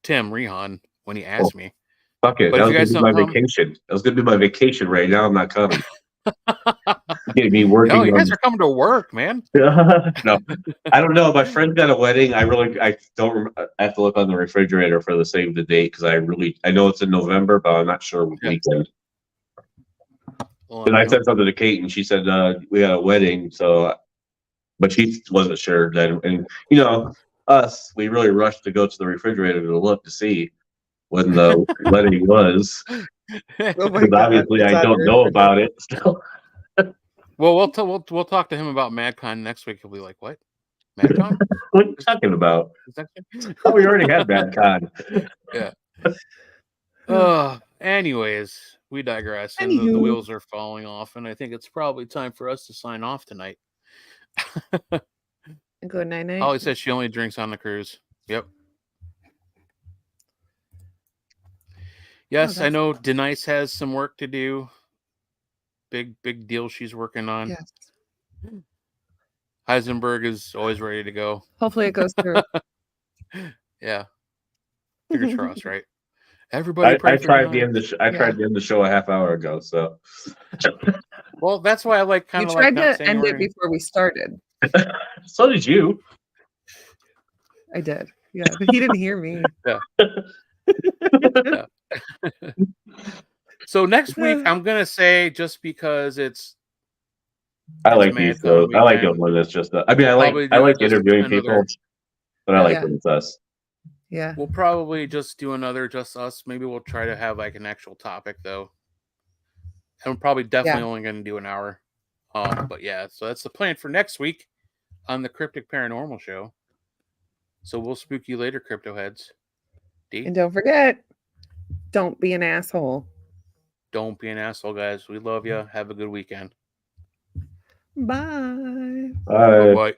Tim Rehan when he asked me. Fuck it. That was going to be my vacation. That was going to be my vacation right now. I'm not coming. Getting me working. No, you guys are coming to work, man. No, I don't know. My friend got a wedding. I don't. I have to look on the refrigerator for the save the date because I know it's in November, but I'm not sure what weekend. And I said something to Kate, and she said we had a wedding, but she wasn't sure then. And us, we really rushed to go to the refrigerator to look to see when the wedding was. Because obviously I don't know about it still. Well, we'll talk to him about MadCon next week. He'll be like, "What? MadCon? What are you talking about? Oh, we already had MadCon." Yeah. Anyways, we digress, and the wheels are falling off, and I think it's probably time for us to sign off tonight. Good night. Holly says she only drinks on the cruise. Yep. Yes, I know Denise has some work to do. Big deal she's working on. Yes. Heisenberg is always ready to go. Hopefully it goes through. Yeah. Fingers crossed, right? Everybody I tried to end the show a half hour ago, so Well, that's why I like kind You of tried like not to saying end we're it before we started. So did you. I did. Yeah, but he didn't hear me. Yeah. So next week, I'm gonna say, just because I it's like these though. I like it weekend, when it's just. I mean, we'll probably I do like just interviewing another. people, but I like Yeah. when it's us. Yeah. We'll probably just do another just us. Maybe we'll try to have like an actual topic though, and we're probably definitely only going to do an hour. But yeah, so that's the plan for next week on the Cryptic Paranormal Show. So we'll spook you later, crypto heads. D? And don't forget, don't be an asshole. Don't be an asshole, guys. We love you. Have a good weekend. Bye. Bye. Bye-bye.